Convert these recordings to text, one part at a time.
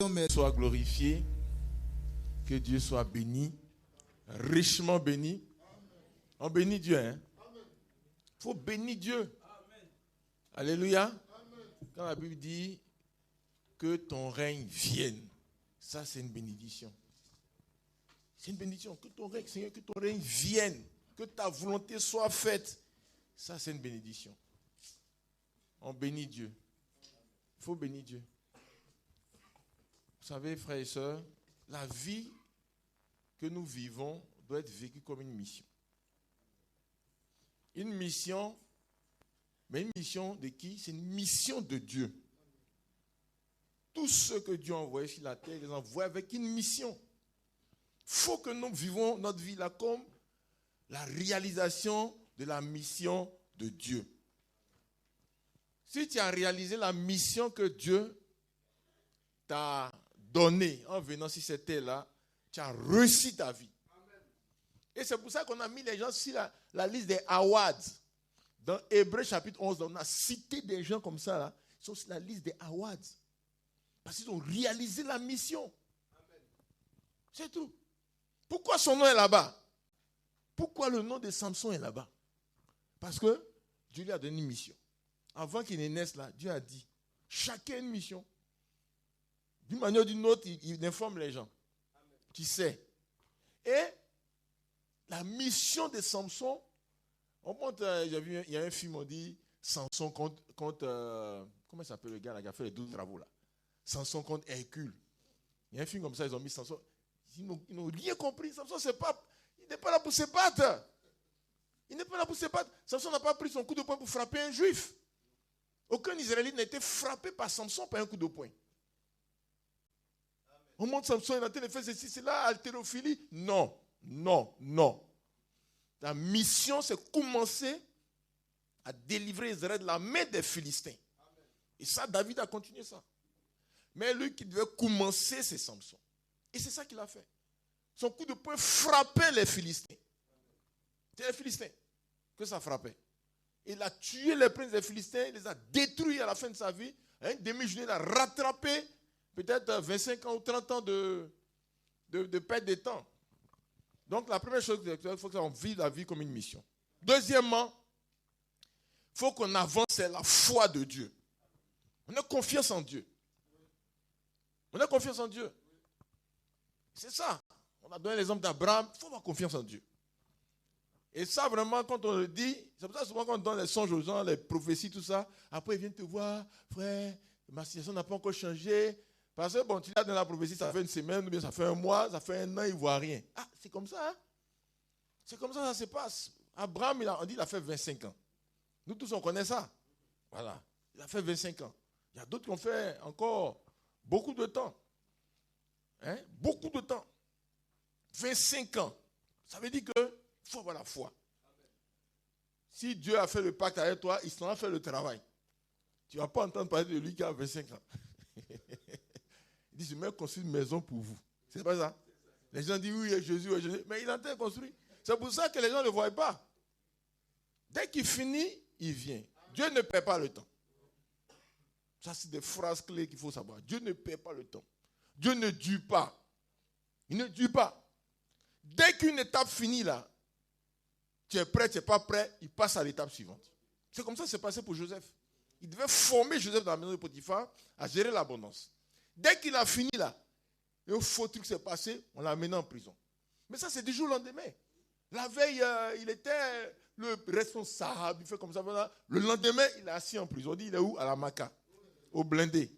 Soit glorifié, que Dieu soit béni, richement béni. On bénit Dieu, hein? Il faut bénir Dieu. Amen. Alléluia. Amen. Quand la Bible dit que ton règne vienne, ça c'est une bénédiction. C'est une bénédiction. Que ton règne, Seigneur, que ton règne vienne, que ta volonté soit faite. Ça c'est une bénédiction. On bénit Dieu. Il faut bénir Dieu. Vous savez, frères et sœurs, la vie que nous vivons doit être vécue comme une mission. Une mission, mais une mission de qui? C'est une mission de Dieu. Tous ceux que Dieu a envoyés sur la terre, il les envoie avec une mission. Il faut que nous vivons notre vie là comme la réalisation de la mission de Dieu. Si tu as réalisé la mission que Dieu t'a donnée en venant sur cette terre-là, tu as réussi ta vie. Amen. Et c'est pour ça qu'on a mis les gens sur la liste des awards. Dans Hébreux chapitre 11, on a cité des gens comme ça, là, ils sont sur la liste des awards. Parce qu'ils ont réalisé la mission. Amen. C'est tout. Pourquoi son nom est là-bas? Pourquoi le nom de Samson est là-bas? Parce que Dieu lui a donné une mission. Avant qu'il ne naisse là, Dieu a dit, chacun a une mission. D'une manière ou d'une autre, il informe les gens. Amen. Tu sais. Et la mission de Samson, on monte, j'ai vu, il y a un film, on dit, Samson contre comment s'appelle le gars là, qui a fait les 12 travaux là? Samson contre Hercule. Il y a un film comme ça, ils ont mis Samson. Ils n'ont rien compris. Samson, il n'est pas là pour se battre. Il n'est pas là pour se battre. Samson n'a pas pris son coup de poing pour frapper un juif. Aucun Israélite n'a été frappé par Samson par un coup de poing. On montre Samson, il a fait ceci, c'est là, haltérophilie. Non, non, non. La mission, c'est commencer à délivrer Israël de la main des Philistins. Amen. Et ça, David a continué ça. Mais lui qui devait commencer, c'est Samson. Et c'est ça qu'il a fait. Son coup de poing frappait les Philistins. C'est les Philistins que ça frappait. Il a tué les princes des Philistins, il les a détruits à la fin de sa vie. Une demi-journée, il a rattrapé peut-être 25 ans ou 30 ans de perte de temps. Donc la première chose, il faut qu'on vive la vie comme une mission. Deuxièmement, il faut qu'on avance, c'est la foi de Dieu. On a confiance en Dieu. On a confiance en Dieu. C'est ça. On a donné l'exemple d'Abraham, il faut avoir confiance en Dieu. Et ça, vraiment, quand on le dit, c'est pour ça souvent quand on donne les songes aux gens, les prophéties, tout ça, après ils viennent te voir, frère, ma situation n'a pas encore changé. Parce que bon, tu l'as dans la prophétie, ça fait une semaine, ou bien ça fait un mois, ça fait un an, il ne voit rien. Ah, c'est comme ça, hein? C'est comme ça se passe. Abraham, on dit qu'il a fait 25 ans. Nous tous, on connaît ça. Voilà. Il a fait 25 ans. Il y a d'autres qui ont fait encore beaucoup de temps. Hein? Beaucoup de temps. 25 ans. Ça veut dire qu'il faut avoir la foi. Amen. Si Dieu a fait le pacte avec toi, il s'en a fait le travail. Tu ne vas pas entendre parler de lui qui a 25 ans. Il dit, je vais construire une maison pour vous. C'est pas ça? Les gens disent, oui, Jésus, oui, Jésus. Mais il est en train de construire. C'est pour ça que les gens ne le voient pas. Dès qu'il finit, il vient. Dieu ne perd pas le temps. Ça, c'est des phrases clés qu'il faut savoir. Dieu ne perd pas le temps. Dieu ne dure pas. Il ne dure pas. Dès qu'une étape finit là, tu es prêt, tu n'es pas prêt, il passe à l'étape suivante. C'est comme ça que c'est passé pour Joseph. Il devait former Joseph dans la maison de Potiphar à gérer l'abondance. Dès qu'il a fini là, un faux truc s'est passé, on l'a amené en prison. Mais ça, c'est du jour au lendemain. La veille, il était le responsable, il fait comme ça. Voilà. Le lendemain, il est assis en prison. On dit, il est où? À la Maca. Au blindé.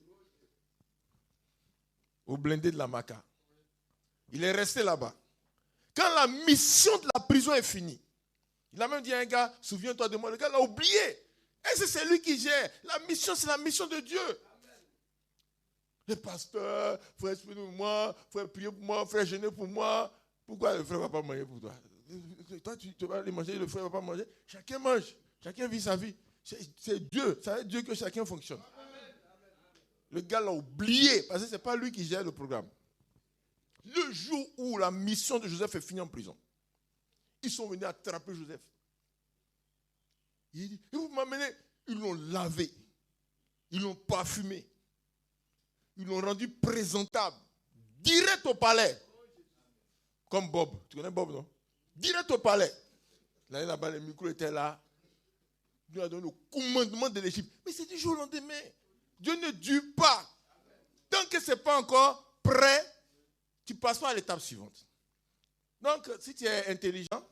Au blindé de la Maca. Il est resté là-bas. Quand la mission de la prison est finie, il a même dit à un gars, souviens-toi de moi, le gars l'a oublié. Et c'est lui qui gère. La mission, c'est la mission de Dieu. Amen. Le pasteur, frère, expliquez moi, frère, priez pour moi, frère, jeûnez pour moi. Pourquoi le frère ne va pas manger pour toi? Toi, tu vas aller manger, le frère ne va pas manger. Chacun mange, chacun vit sa vie. C'est Dieu, c'est avec Dieu que chacun fonctionne. Amen. Le gars l'a oublié, parce que ce n'est pas lui qui gère le programme. Le jour où la mission de Joseph est finie en prison, ils sont venus attraper Joseph. Il dit, vous m'amenez, ils l'ont lavé, ils l'ont parfumé. Ils l'ont rendu présentable. Direct au palais. Comme Bob. Tu connais Bob, non? Direct au palais. Là-bas, le micro était là. Dieu a donné le commandement de l'Égypte. Mais c'est du jour au lendemain. Dieu ne dure pas. Tant que ce n'est pas encore prêt, tu passes pas à l'étape suivante. Donc, si tu es intelligent,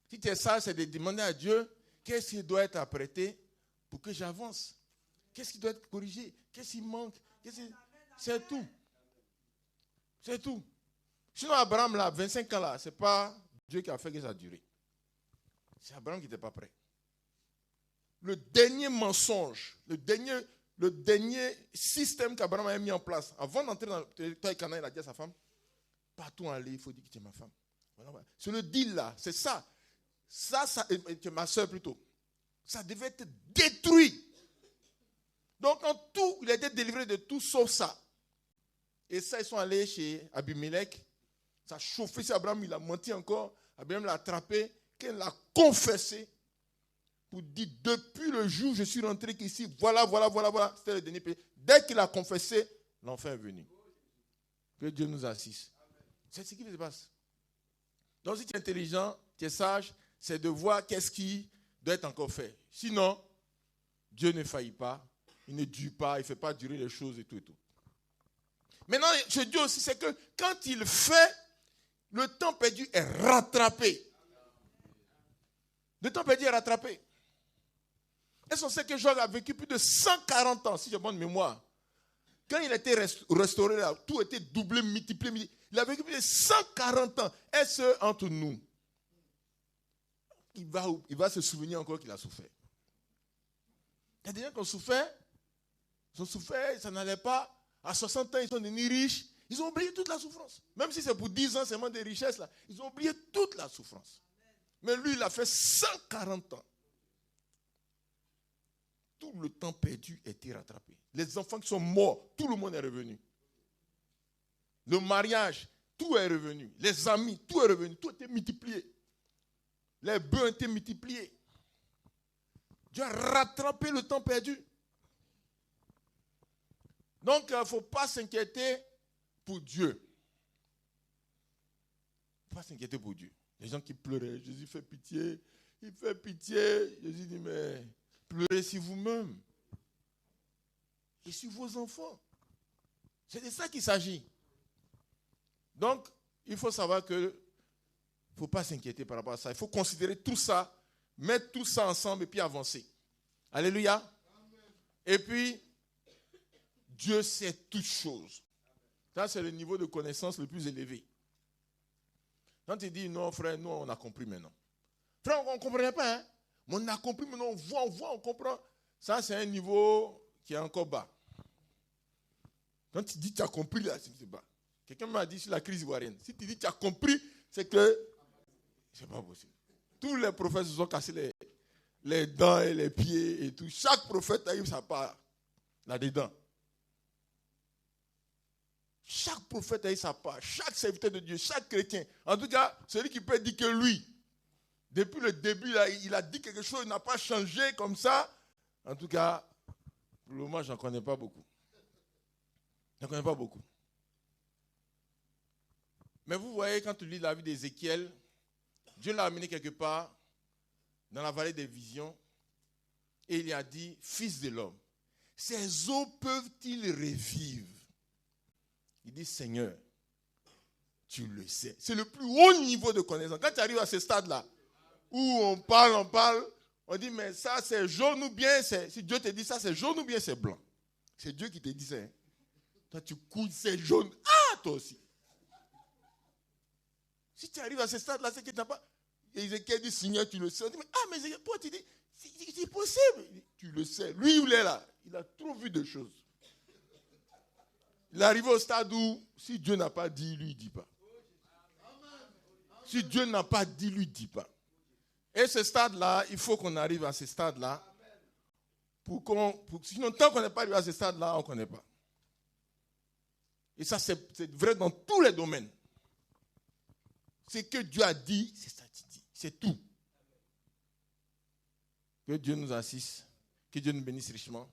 si tu es sage, c'est de demander à Dieu qu'est-ce qui doit être apprêté pour que j'avance. Qu'est-ce qui doit être corrigé? Qu'est-ce qui manque? C'est tout. C'est tout. Sinon, Abraham, là, 25 ans, là, ce n'est pas Dieu qui a fait que ça a duré. C'est Abraham qui n'était pas prêt. Le dernier mensonge, le dernier système qu'Abraham a mis en place, avant d'entrer dans le territoire de Canaan, il a dit à sa femme, partout en aller, il faut dire que tu es ma femme. Voilà. C'est le deal là, c'est ça. Ça, tu es ma soeur plutôt. Ça devait être détruit. Donc, en tout, il a été délivré de tout sauf ça. Et ça, ils sont allés chez Abimelech. Ça a chauffé sur Abraham, il a menti encore. Abraham l'a attrapé, qu'il l'a confessé. Pour dire, depuis le jour où je suis rentré ici, voilà. C'était le dernier pays. Dès qu'il a confessé, l'enfant est venu. Que Dieu nous assiste. C'est ce qui se passe. Donc, si tu es intelligent, tu es sage, c'est de voir qu'est-ce qui doit être encore fait. Sinon, Dieu ne faillit pas, il ne dure pas, il ne fait pas durer les choses et tout. Maintenant, je dis aussi, c'est que quand il fait, le temps perdu est rattrapé. Le temps perdu est rattrapé. Est-ce qu'on sait que Job a vécu plus de 140 ans, si j'ai bonne mémoire. Quand il a été restauré, là, tout était doublé, multiplié. Il a vécu plus de 140 ans. Est-ce entre nous? Il va se souvenir encore qu'il a souffert. Il y a des gens qui ont souffert, ça n'allait pas. À 60 ans, ils sont devenus riches. Ils ont oublié toute la souffrance. Même si c'est pour 10 ans seulement des richesses, là, ils ont oublié toute la souffrance. Mais lui, il a fait 140 ans. Tout le temps perdu a été rattrapé. Les enfants qui sont morts, tout le monde est revenu. Le mariage, tout est revenu. Les amis, tout est revenu. Tout a été multiplié. Les bœufs ont été multipliés. Dieu a rattrapé le temps perdu. Donc, il ne faut pas s'inquiéter pour Dieu. Il ne faut pas s'inquiéter pour Dieu. Les gens qui pleuraient, Jésus fait pitié. Il fait pitié. Jésus dit, mais pleurez sur vous-même. Et sur vos enfants. C'est de ça qu'il s'agit. Donc, il faut savoir que il ne faut pas s'inquiéter par rapport à ça. Il faut considérer tout ça, mettre tout ça ensemble et puis avancer. Alléluia. Amen. Et puis, Dieu sait toutes choses. Ça, c'est le niveau de connaissance le plus élevé. Quand il dit, non, frère, nous, on a compris maintenant. Frère, on ne comprenait pas, hein? Mais on a compris, maintenant, on voit, on comprend. Ça, c'est un niveau qui est encore bas. Quand tu dis, tu as compris, là, c'est bas. Quelqu'un m'a dit sur la crise ivoirienne. Si tu dis, tu as compris, c'est que c'est pas possible. Tous les prophètes se sont cassés les dents et les pieds et tout. Chaque prophète a eu sa part là-dedans. Chaque prophète a eu sa part. Chaque serviteur de Dieu, chaque chrétien. En tout cas, celui qui peut dire que lui, depuis le début, là, il a dit quelque chose, il n'a pas changé comme ça. En tout cas, pour le moment, je n'en connais pas beaucoup. Je n'en connais pas beaucoup. Mais vous voyez, quand tu lis la vie d'Ézéchiel, Dieu l'a amené quelque part dans la vallée des visions et il a dit, fils de l'homme, ces eaux peuvent-ils revivre? Il dit, Seigneur, tu le sais. C'est le plus haut niveau de connaissance. Quand tu arrives à ce stade-là, où on parle, on dit, mais ça c'est jaune ou bien c'est... Si Dieu te dit ça c'est jaune ou bien c'est blanc. C'est Dieu qui te dit ça. Hein. Toi tu couilles, c'est jaune. Ah, toi aussi. Si tu arrives à ce stade-là, c'est que tu n'as pas... Ézéchiel dit, Seigneur, tu le sais. On dit, mais pourquoi tu dis, c'est possible. Dit, tu le sais. Lui, il est là. Il a trop vu de choses. Il est arrivé au stade où, si Dieu n'a pas dit, lui, il ne dit pas. Si Dieu n'a pas dit, lui, il ne dit pas. Et ce stade-là, il faut qu'on arrive à ce stade-là. Sinon, tant qu'on n'est pas arrivé à ce stade-là, on ne connaît pas. Et ça, c'est vrai dans tous les domaines. Ce que Dieu a dit, c'est ça qu'il dit. C'est tout. Que Dieu nous assiste. Que Dieu nous bénisse richement.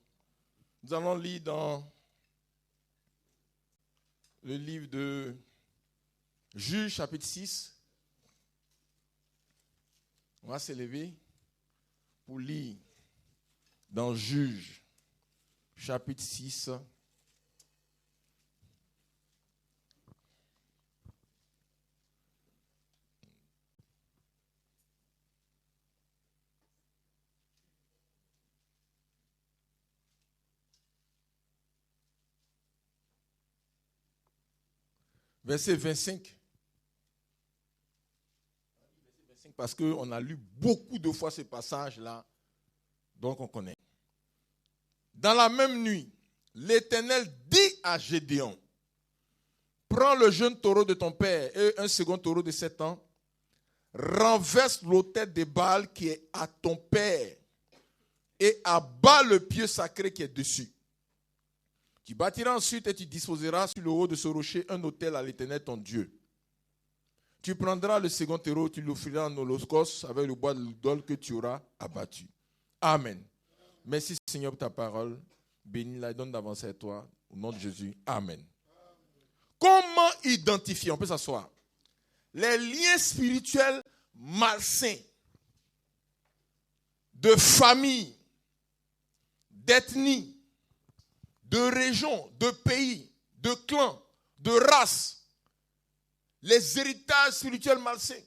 Nous allons lire dans le livre de Juge, chapitre 6. On va s'élever pour lire dans Juge, chapitre 6. Verset 25. Parce qu'on a lu beaucoup de fois ce passage-là, donc on connaît. Dans la même nuit, l'Éternel dit à Gédéon, prends le jeune taureau de ton père et un second taureau de 7 ans, renverse l'autel de Baal qui est à ton père et abat le pieu sacré qui est dessus. Tu bâtiras ensuite et tu disposeras sur le haut de ce rocher un autel à l'Éternel ton Dieu. Tu prendras le second taureau, tu l'offriras en holocauste avec le bois de l'idole que tu auras abattu. Amen. Merci Seigneur pour ta parole. Bénis-la et donne d'avancer à toi. Au nom de Jésus. Amen. Comment identifier, on peut s'asseoir, les liens spirituels malsains de famille, d'ethnie, de région, de pays, de clan, de race, les héritages spirituels malsains,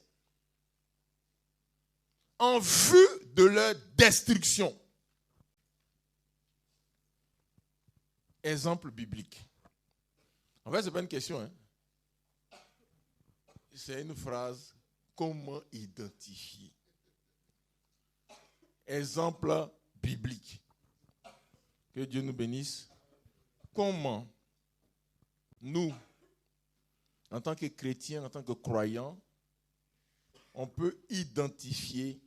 en vue de leur destruction. Exemple biblique. En fait, ce n'est pas une question. C'est une phrase. Comment identifier? Exemple biblique. Que Dieu nous bénisse. Comment nous, en tant que chrétiens, en tant que croyants, on peut identifier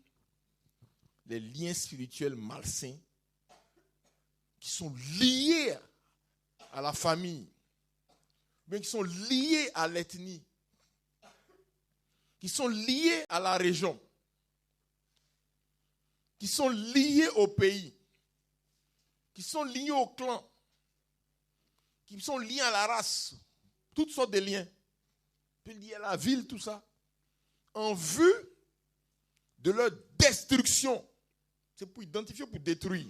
les liens spirituels malsains qui sont liés à la famille, mais qui sont liés à l'ethnie, qui sont liés à la région, qui sont liés au pays, qui sont liés au clan, qui sont liés à la race, toutes sortes de liens. Puis liés à la ville, tout ça, en vue de leur destruction. C'est pour identifier, pour détruire.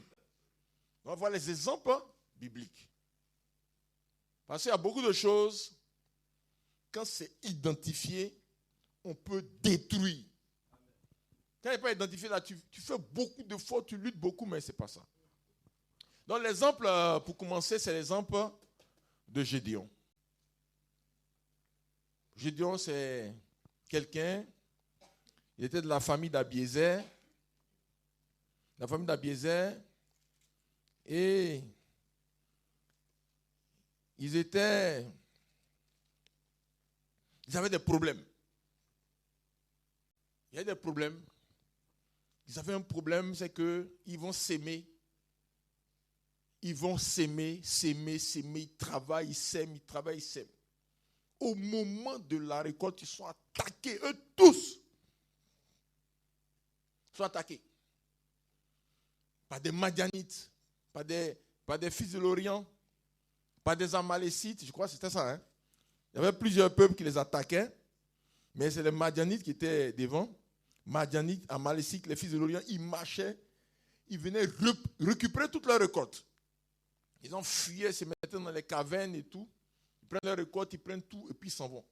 On va voir les exemples bibliques. Parce qu'il y a beaucoup de choses, quand c'est identifié, on peut détruire. Quand il n'est pas identifié, là, tu fais beaucoup de fautes, tu luttes beaucoup, mais ce n'est pas ça. Donc l'exemple, pour commencer, c'est l'exemple de Gédéon. Gédéon, c'est quelqu'un, il était de la famille d'Abiézer. La famille d'Abiézer, et ils avaient des problèmes. Il y a des problèmes. Ils avaient un problème, c'est qu'ils vont s'aimer. Ils vont s'aimer, ils travaillent, ils sèment. Au moment de la récolte, ils sont attaqués, eux tous. Ils sont attaqués par des Madianites, par des fils de l'Orient, par des Amalécites, je crois que c'était ça. Hein? Il y avait plusieurs peuples qui les attaquaient, mais c'est les Madianites qui étaient devant. Madianites, Amalécites, les fils de l'Orient, ils marchaient, ils venaient récupérer toute leur récolte. Ils ont fuyé, ils se mettaient dans les cavernes et tout. Ils prennent leur récolte, ils prennent tout et puis ils s'en vont.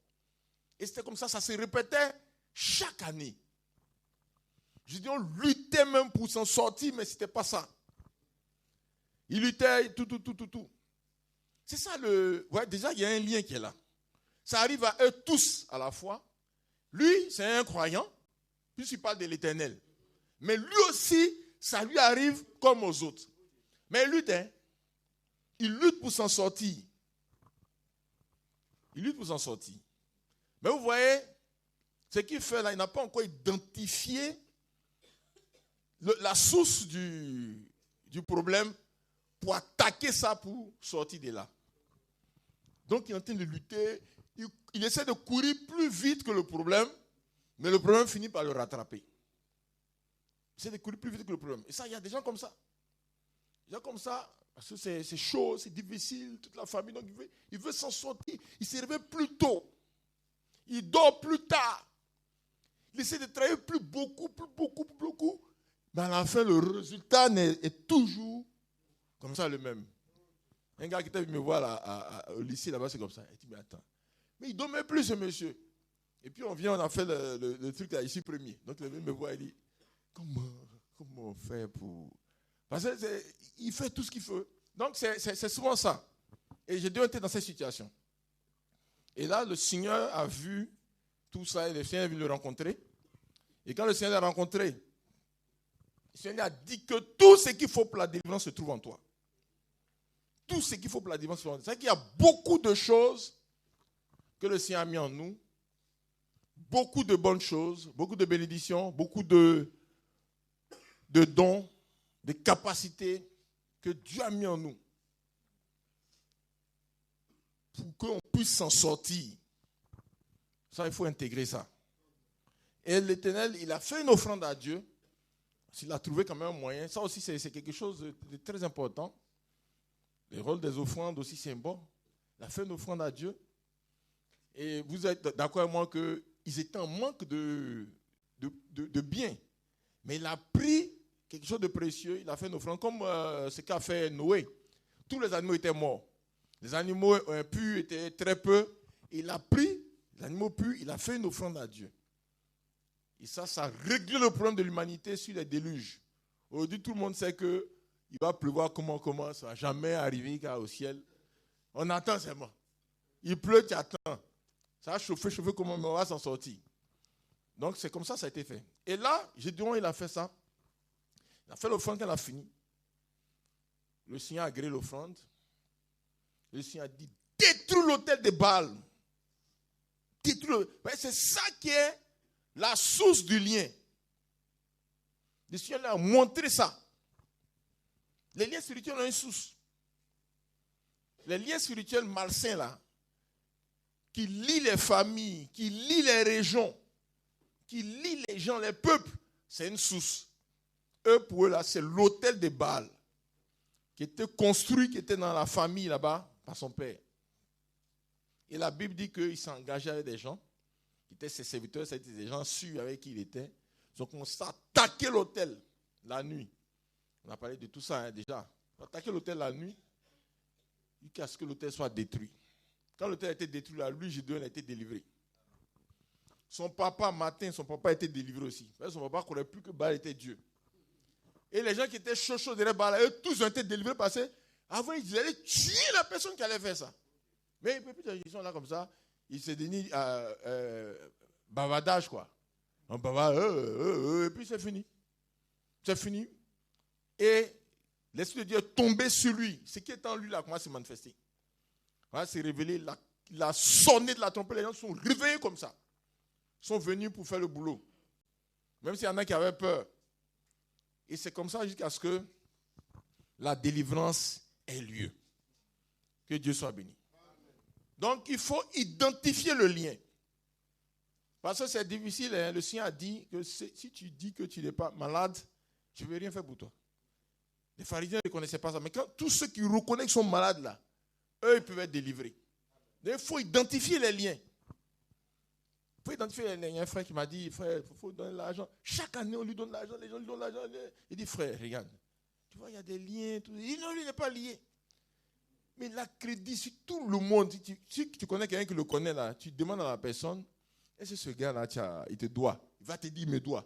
Et c'était comme ça se répétait chaque année. Je dis, on luttait même pour s'en sortir, mais ce n'était pas ça. Ils luttaient, tout. C'est ça ouais, déjà, il y a un lien qui est là. Ça arrive à eux tous à la fois. Lui, c'est un croyant, puisqu'il parle de l'Éternel. Mais lui aussi, ça lui arrive comme aux autres. Mais il lutte, hein. Il lutte pour s'en sortir. Mais vous voyez, ce qu'il fait là, il n'a pas encore identifié la source du problème pour attaquer ça, pour sortir de là. Donc il est en train de lutter. Il essaie de courir plus vite que le problème, mais le problème finit par le rattraper. Il essaie de courir plus vite que le problème. Et ça, il y a des gens comme ça. Des gens comme ça, Parce que c'est chaud, c'est difficile, toute la famille. Donc il veut s'en sortir. Il se réveille plus tôt. Il dort plus tard. Il essaie de travailler plus beaucoup. Mais à la fin, le résultat est toujours comme ça le même. Un gars qui était venu me voir là, au lycée, là-bas, c'est comme ça. Il dit, mais attends. Mais il ne dormait plus, ce monsieur. Et puis on vient, on a fait le truc là, ici premier. Donc le mec me voit, il dit, comment on fait pour... Parce qu'il fait tout ce qu'il faut. Donc c'est souvent ça. Et j'ai déjà été dans cette situation. Et là, le Seigneur a vu tout ça et le Seigneur est venu le rencontrer. Et quand le Seigneur l'a rencontré, le Seigneur a dit que tout ce qu'il faut pour la délivrance se trouve en toi. Tout ce qu'il faut pour la délivrance se trouve en toi. C'est-à-dire qu'il y a beaucoup de choses que le Seigneur a mis en nous. Beaucoup de bonnes choses, beaucoup de bénédictions, beaucoup de dons, de capacités que Dieu a mis en nous. Pour qu'on puisse s'en sortir. Ça, il faut intégrer ça. Et l'Éternel, il a fait une offrande à Dieu. Il a trouvé quand même un moyen. Ça aussi, c'est quelque chose de très important. Le rôle des offrandes aussi, c'est bon. Il a fait une offrande à Dieu. Et vous êtes d'accord avec moi qu'ils étaient en manque de biens. Mais il a pris quelque chose de précieux. Il a fait une offrande comme ce qu'a fait Noé. Tous les animaux étaient morts. Les animaux impurs étaient très peu. Il a pris les animaux purs, il a fait une offrande à Dieu. Et ça règle le problème de l'humanité sur les déluges. Aujourd'hui, tout le monde sait qu'il va pleuvoir comment, ça ne va jamais arriver au ciel. On attend seulement. Il pleut, tu attends. Ça va chauffer comment, mais on va s'en sortir. Donc, c'est comme ça a été fait. Et là, Gédéon, il a fait ça. Il a fait l'offrande quand il a fini. Le Seigneur a agréé l'offrande. Le Seigneur a dit, détruis l'autel de Baal. C'est ça qui est la source du lien. Le Seigneur a montré ça. Les liens spirituels ont une source. Les liens spirituels malsains là, qui lient les familles, qui lient les régions, qui lient les gens, les peuples, c'est une source. Pour eux là, c'est l'autel de Baal qui était construit, qui était dans la famille là-bas par son père. Et la Bible dit qu'il s'engageait avec des gens, qui étaient ses serviteurs, c'était des gens sûrs avec qui il était. Ils ont commencé à attaquer l'autel la nuit. On a parlé de tout ça déjà. Ils ont attaqué l'autel la nuit, jusqu'à ce que l'autel soit détruit. Quand l'autel a été détruit, là, lui, Gédéon a été délivré. Son papa a été délivré aussi. Son papa ne croyait plus que Baal était Dieu. Et les gens qui étaient chauds derrière Baal, eux tous ont été délivrés parce qu'avant, ils allaient tuer la personne qui allait faire ça. Mais ils sont là comme ça, ils se dénient bavardage, quoi. On bavarde, et puis c'est fini. C'est fini. Et l'Esprit de Dieu est tombé sur lui. Ce qui est en lui, là, comment s'est manifesté. Voilà, c'est révélé, il a sonné de la trompette, les gens sont réveillés comme ça. Ils sont venus pour faire le boulot. Même s'il y en a qui avaient peur. Et c'est comme ça jusqu'à ce que la délivrance ait lieu. Que Dieu soit béni. Donc, il faut identifier le lien. Parce que c'est difficile. Hein? Le Seigneur a dit que si tu dis que tu n'es pas malade, je ne vais rien faire pour toi. Les pharisiens ne connaissaient pas ça. Mais quand tous ceux qui reconnaissent qu'ils sont malades là, eux, ils peuvent être délivrés. Donc, il faut identifier les liens. Il faut identifier les liens. Il y a un frère qui m'a dit, frère, il faut donner l'argent. Chaque année, on lui donne l'argent. Les gens lui donnent l'argent. Il dit, frère, regarde. Tu vois, il y a des liens. Tout. Il dit, non, lui, il n'est pas lié. Mais il a crédit sur tout le monde. Si tu connais quelqu'un qui le connaît là, tu demandes à la personne, est-ce que ce gars-là, il te doit? Il va te dire, il me doit.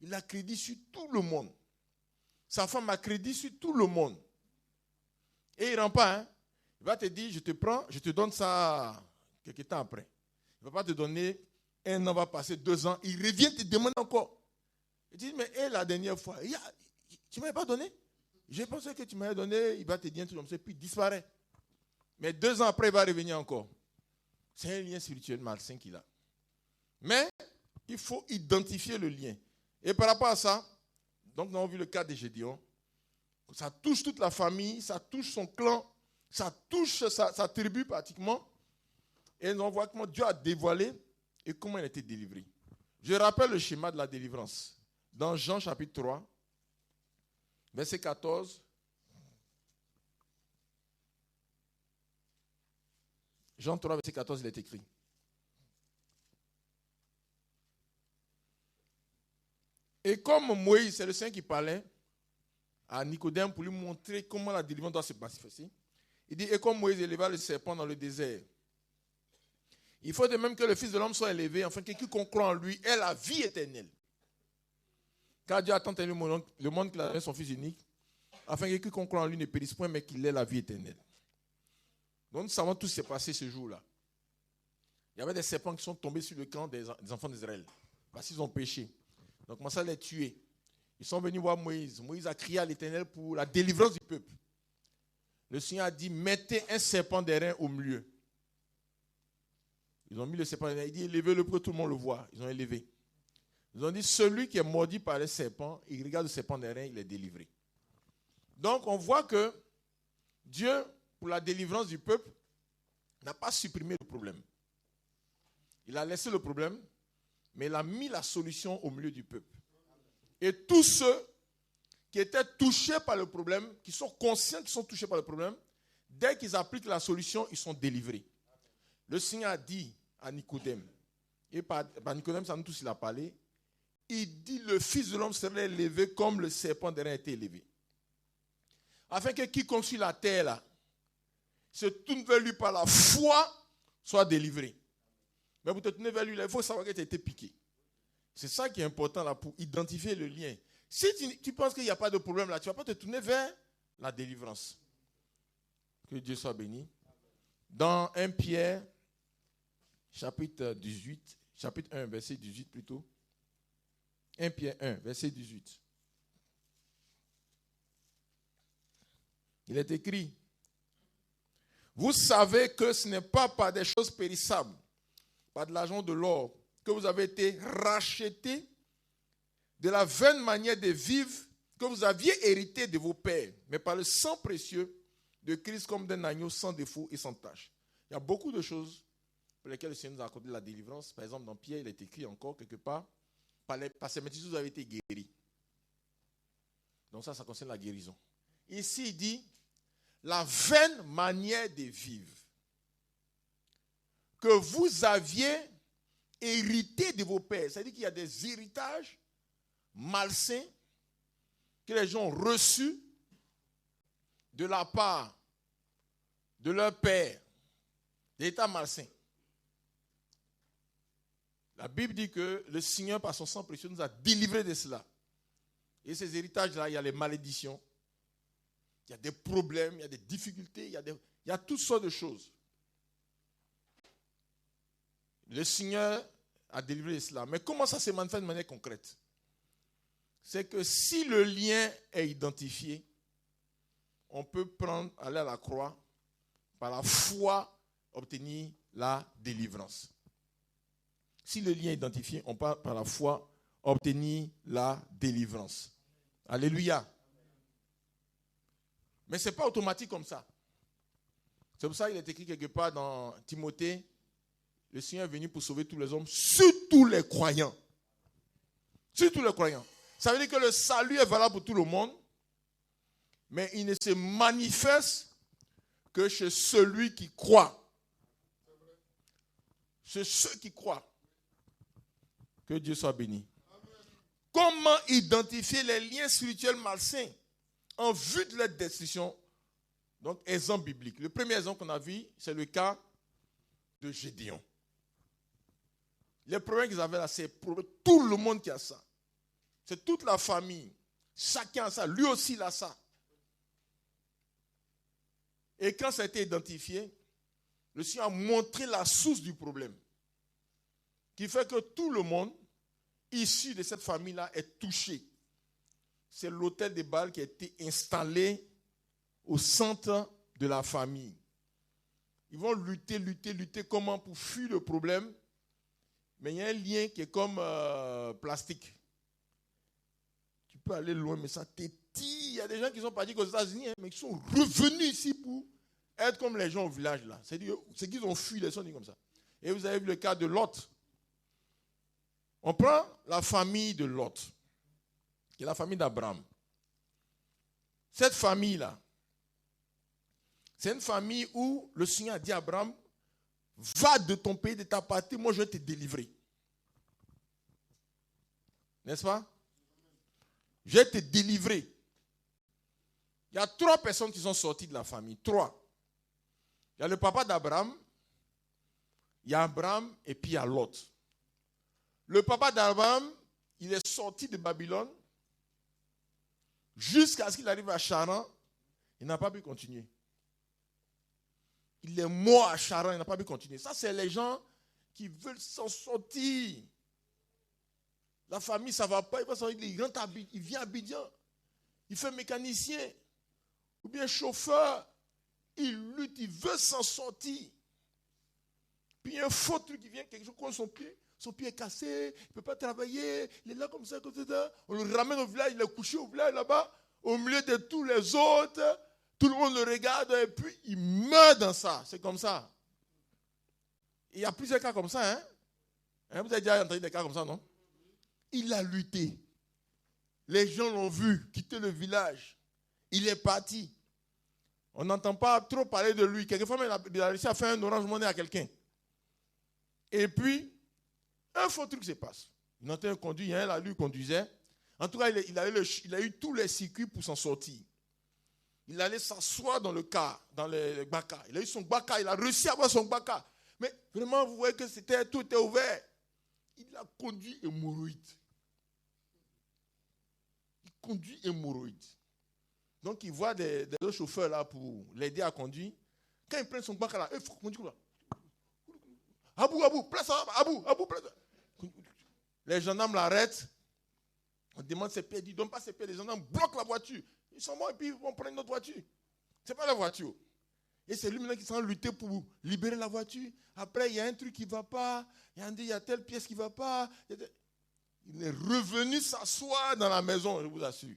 Il a crédit sur tout le monde. Sa femme a crédit sur tout le monde. Et il ne rend pas. Hein? Il va te dire, je te prends, je te donne ça quelques temps après. Il ne va pas te donner, un an va passer, 2 ans. Il revient te demander encore. Il dit, mais la dernière fois, tu ne m'avais pas donné? J'ai pensé que tu m'avais donné, il va te dire un truc comme ça, puis il disparaît. Mais 2 ans après, il va revenir encore. C'est un lien spirituel malsain qu'il a. Mais il faut identifier le lien. Et par rapport à ça, donc nous avons vu le cas de Gédéon. Ça touche toute la famille, ça touche son clan, ça touche sa tribu pratiquement. Et on voit comment Dieu a dévoilé et comment il a été délivré. Je rappelle le schéma de la délivrance. Dans Jean chapitre 3, verset 14 Jean 3, verset 14, il est écrit. Et comme Moïse, c'est le Seigneur qui parlait à Nicodème pour lui montrer comment la délivrance doit se manifester. Il dit, et comme Moïse éleva le serpent dans le désert, il faut de même que le Fils de l'homme soit élevé, afin que quiconque croit en lui ait la vie éternelle. Car Dieu a tant aimé le monde qu'il a donné son Fils unique, afin que quiconque croit en lui ne périsse point, mais qu'il ait la vie éternelle. Donc nous savons tout ce qui s'est passé ce jour-là. Il y avait des serpents qui sont tombés sur le camp des enfants d'Israël, parce qu'ils ont péché. Donc commencé à les tuer. Ils sont venus voir Moïse. Moïse a crié à l'Éternel pour la délivrance du peuple. Le Seigneur a dit, mettez un serpent d'airain au milieu. Ils ont mis le serpent d'airain. Il dit, élevez-le pour que tout le monde le voit. Ils ont élevé. Ils ont dit, celui qui est mordu par le serpent, il regarde le serpent d'airain, il est délivré. Donc on voit que Dieu, pour la délivrance du peuple, n'a pas supprimé le problème. Il a laissé le problème, mais il a mis la solution au milieu du peuple. Et tous ceux qui étaient touchés par le problème, qui sont conscients qu'ils sont touchés par le problème, dès qu'ils appliquent la solution, ils sont délivrés. Le Seigneur a dit à Nicodème, et par Nicodème, ça nous tous il a parlé, il dit, le Fils de l'homme serait élevé comme le serpent d'airain a été élevé. Afin que quiconque sur la terre, là, se tourne vers lui par la foi, soit délivré. Mais pour te tourner vers lui, là, il faut savoir que tu as été piqué. C'est ça qui est important là, pour identifier le lien. Si tu penses qu'il n'y a pas de problème là, tu ne vas pas te tourner vers la délivrance. Que Dieu soit béni. Dans 1 Pierre, chapitre 18, chapitre 1, verset 18 plutôt. 1 Pierre 1, verset 18. Il est écrit, vous savez que ce n'est pas par des choses périssables, par de l'argent de l'or, que vous avez été rachetés de la vaine manière de vivre que vous aviez hérité de vos pères, mais par le sang précieux de Christ comme d'un agneau sans défaut et sans tache. Il y a beaucoup de choses pour lesquelles le Seigneur nous a accordé la délivrance. Par exemple, dans Pierre, il est écrit encore quelque part, par ces médecins, vous avez été guéris. Donc ça concerne la guérison. Ici, il dit, la vaine manière de vivre que vous aviez hérité de vos pères. C'est-à-dire qu'il y a des héritages malsains que les gens ont reçus de la part de leur père, des états malsains. La Bible dit que le Seigneur, par son sang précieux, nous a délivrés de cela. Et ces héritages-là, il y a les malédictions, il y a des problèmes, il y a des difficultés, il y a toutes sortes de choses. Le Seigneur a délivré de cela. Mais comment ça se manifeste de manière concrète? C'est que si le lien est identifié, on peut aller à la croix, par la foi, obtenir la délivrance. Si le lien est identifié, on peut par la foi obtenir la délivrance. Alléluia. Mais ce n'est pas automatique comme ça. C'est pour ça qu'il est écrit quelque part dans Timothée, le Seigneur est venu pour sauver tous les hommes, surtout les croyants. Surtout les croyants. Ça veut dire que le salut est valable pour tout le monde, mais il ne se manifeste que chez celui qui croit. Chez ceux qui croient. Que Dieu soit béni. Amen. Comment identifier les liens spirituels malsains en vue de leur destruction? Donc, exemple biblique. Le premier exemple qu'on a vu, c'est le cas de Gédéon. Les problèmes qu'ils avaient là, c'est pour tout le monde qui a ça. C'est toute la famille. Chacun a ça. Lui aussi, il a ça. Et quand ça a été identifié, le Seigneur a montré la source du problème. Qui fait que tout le monde issu de cette famille-là est touché. C'est l'autel de Baal qui a été installé au centre de la famille. Ils vont lutter comment pour fuir le problème. Mais il y a un lien qui est comme plastique. Tu peux aller loin, mais ça t'étire. Il y a des gens qui sont partis aux États-Unis, mais qui sont revenus ici pour être comme les gens au village là. C'est-à-dire, c'est qu'ils ont fui, les sont comme ça. Et vous avez vu le cas de Lot. On prend la famille de Lot, qui est la famille d'Abraham. Cette famille-là, c'est une famille où le Seigneur a dit à Abraham Va de ton pays, de ta patrie, moi je vais te délivrer. N'est-ce pas? Je vais te délivrer. Il y a 3 personnes qui sont sorties de la famille. 3. Il y a le papa d'Abraham, il y a Abraham et puis il y a Lot. Le papa d'Abraham, il est sorti de Babylone jusqu'à ce qu'il arrive à Charan. Il n'a pas pu continuer. Il est mort à Charan, il n'a pas pu continuer. Ça, c'est les gens qui veulent s'en sortir. La famille, ça ne va pas. Il vient à Abidjan. Il fait mécanicien. Ou bien chauffeur. Il lutte, il veut s'en sortir. Puis il y a un faux truc qui vient, quelque chose comme son pied. Son pied est cassé, il ne peut pas travailler. Il est là comme ça. On le ramène au village, il est couché au village là-bas. Au milieu de tous les autres. Tout le monde le regarde et puis il meurt dans ça. C'est comme ça. Il y a plusieurs cas comme ça. Vous avez déjà entendu des cas comme ça, non? Il a lutté. Les gens l'ont vu quitter le village. Il est parti. On n'entend pas trop parler de lui. Quelquefois, il a réussi à faire un orange monnaie à quelqu'un. Et puis, un faux truc se passe. Il entend un conduit, il y a un là, lui conduisait. En tout cas, il a eu tous les circuits pour s'en sortir. Il allait s'asseoir dans le car, dans le baka. Il a eu son baka, il a réussi à avoir son baka. Mais vraiment, vous voyez que tout était ouvert. Il a conduit hémorroïde. Il conduit hémorroïde. Donc, il voit des autres chauffeurs là pour l'aider à conduire. Quand ils prennent son baka là, il faut conduire comme ça. Abou, place ça, Abou, place ça. Les gendarmes l'arrêtent. On demande ses pieds, il dit, donne pas ses pieds. Les gendarmes bloquent la voiture. Ils sont morts et puis ils vont prendre une autre voiture. Ce n'est pas la voiture. Et c'est lui maintenant qui s'en lutter pour libérer la voiture. Après, il y a un truc qui ne va pas. Il y a telle pièce qui ne va pas. Il est revenu s'asseoir dans la maison, je vous assure.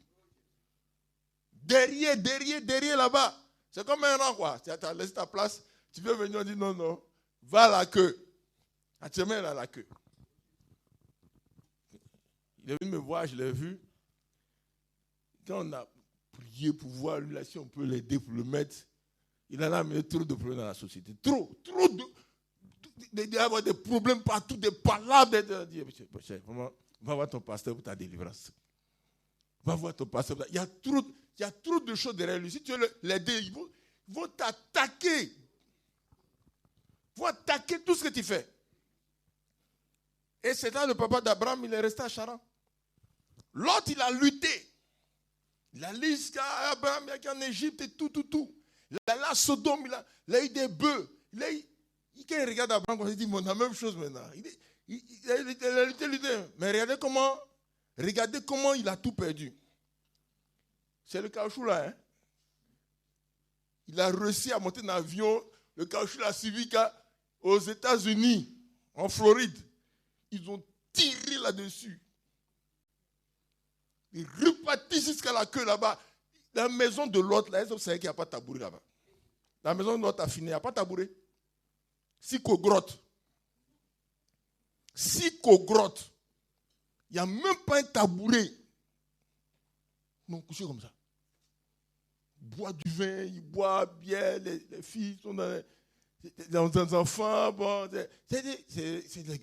Derrière là-bas. C'est comme un rang, quoi. Tu as laissé ta place. Tu veux venir, on dit non. Va à la queue. Actuellement, il est à la queue. Il est venu me voir, je l'ai vu. Quand on a prié pour voir lui là, si on peut l'aider pour le mettre, il en a amené trop de problèmes dans la société. Trop d'avoir des problèmes partout, des palabres. Vraiment, va voir ton pasteur pour ta délivrance. Va voir ton pasteur. Il y a trop de choses derrière lui. Si tu veux l'aider, ils vont t'attaquer. Ils vont attaquer tout ce que tu fais. Et c'est là le papa d'Abraham, il est resté à Charan. L'autre, il a lutté. Il a allé jusqu'à Abraham, il a en Égypte et tout. Il a allé à Sodome, il a eu des bœufs. Quand il regarde Abraham, il dit, on a la même chose maintenant. Il a lutté. Mais regardez comment il a tout perdu. C'est le caoutchouc là. Il a réussi à monter dans l'avion. Le caoutchouc l'a suivi aux États-Unis, en Floride. Ils ont tiré là-dessus. Ils repartent jusqu'à la queue là-bas. La maison de l'autre, là, vous savez qu'il n'y a pas de tabouret là-bas. La maison de l'autre a fini, il n'y a pas de tabouret. Grotte. Il n'y a même pas un tabouret. Ils m'ont couché comme ça. Ils boivent du vin, ils boivent bien, les filles sont dans les enfants. Bon, c'est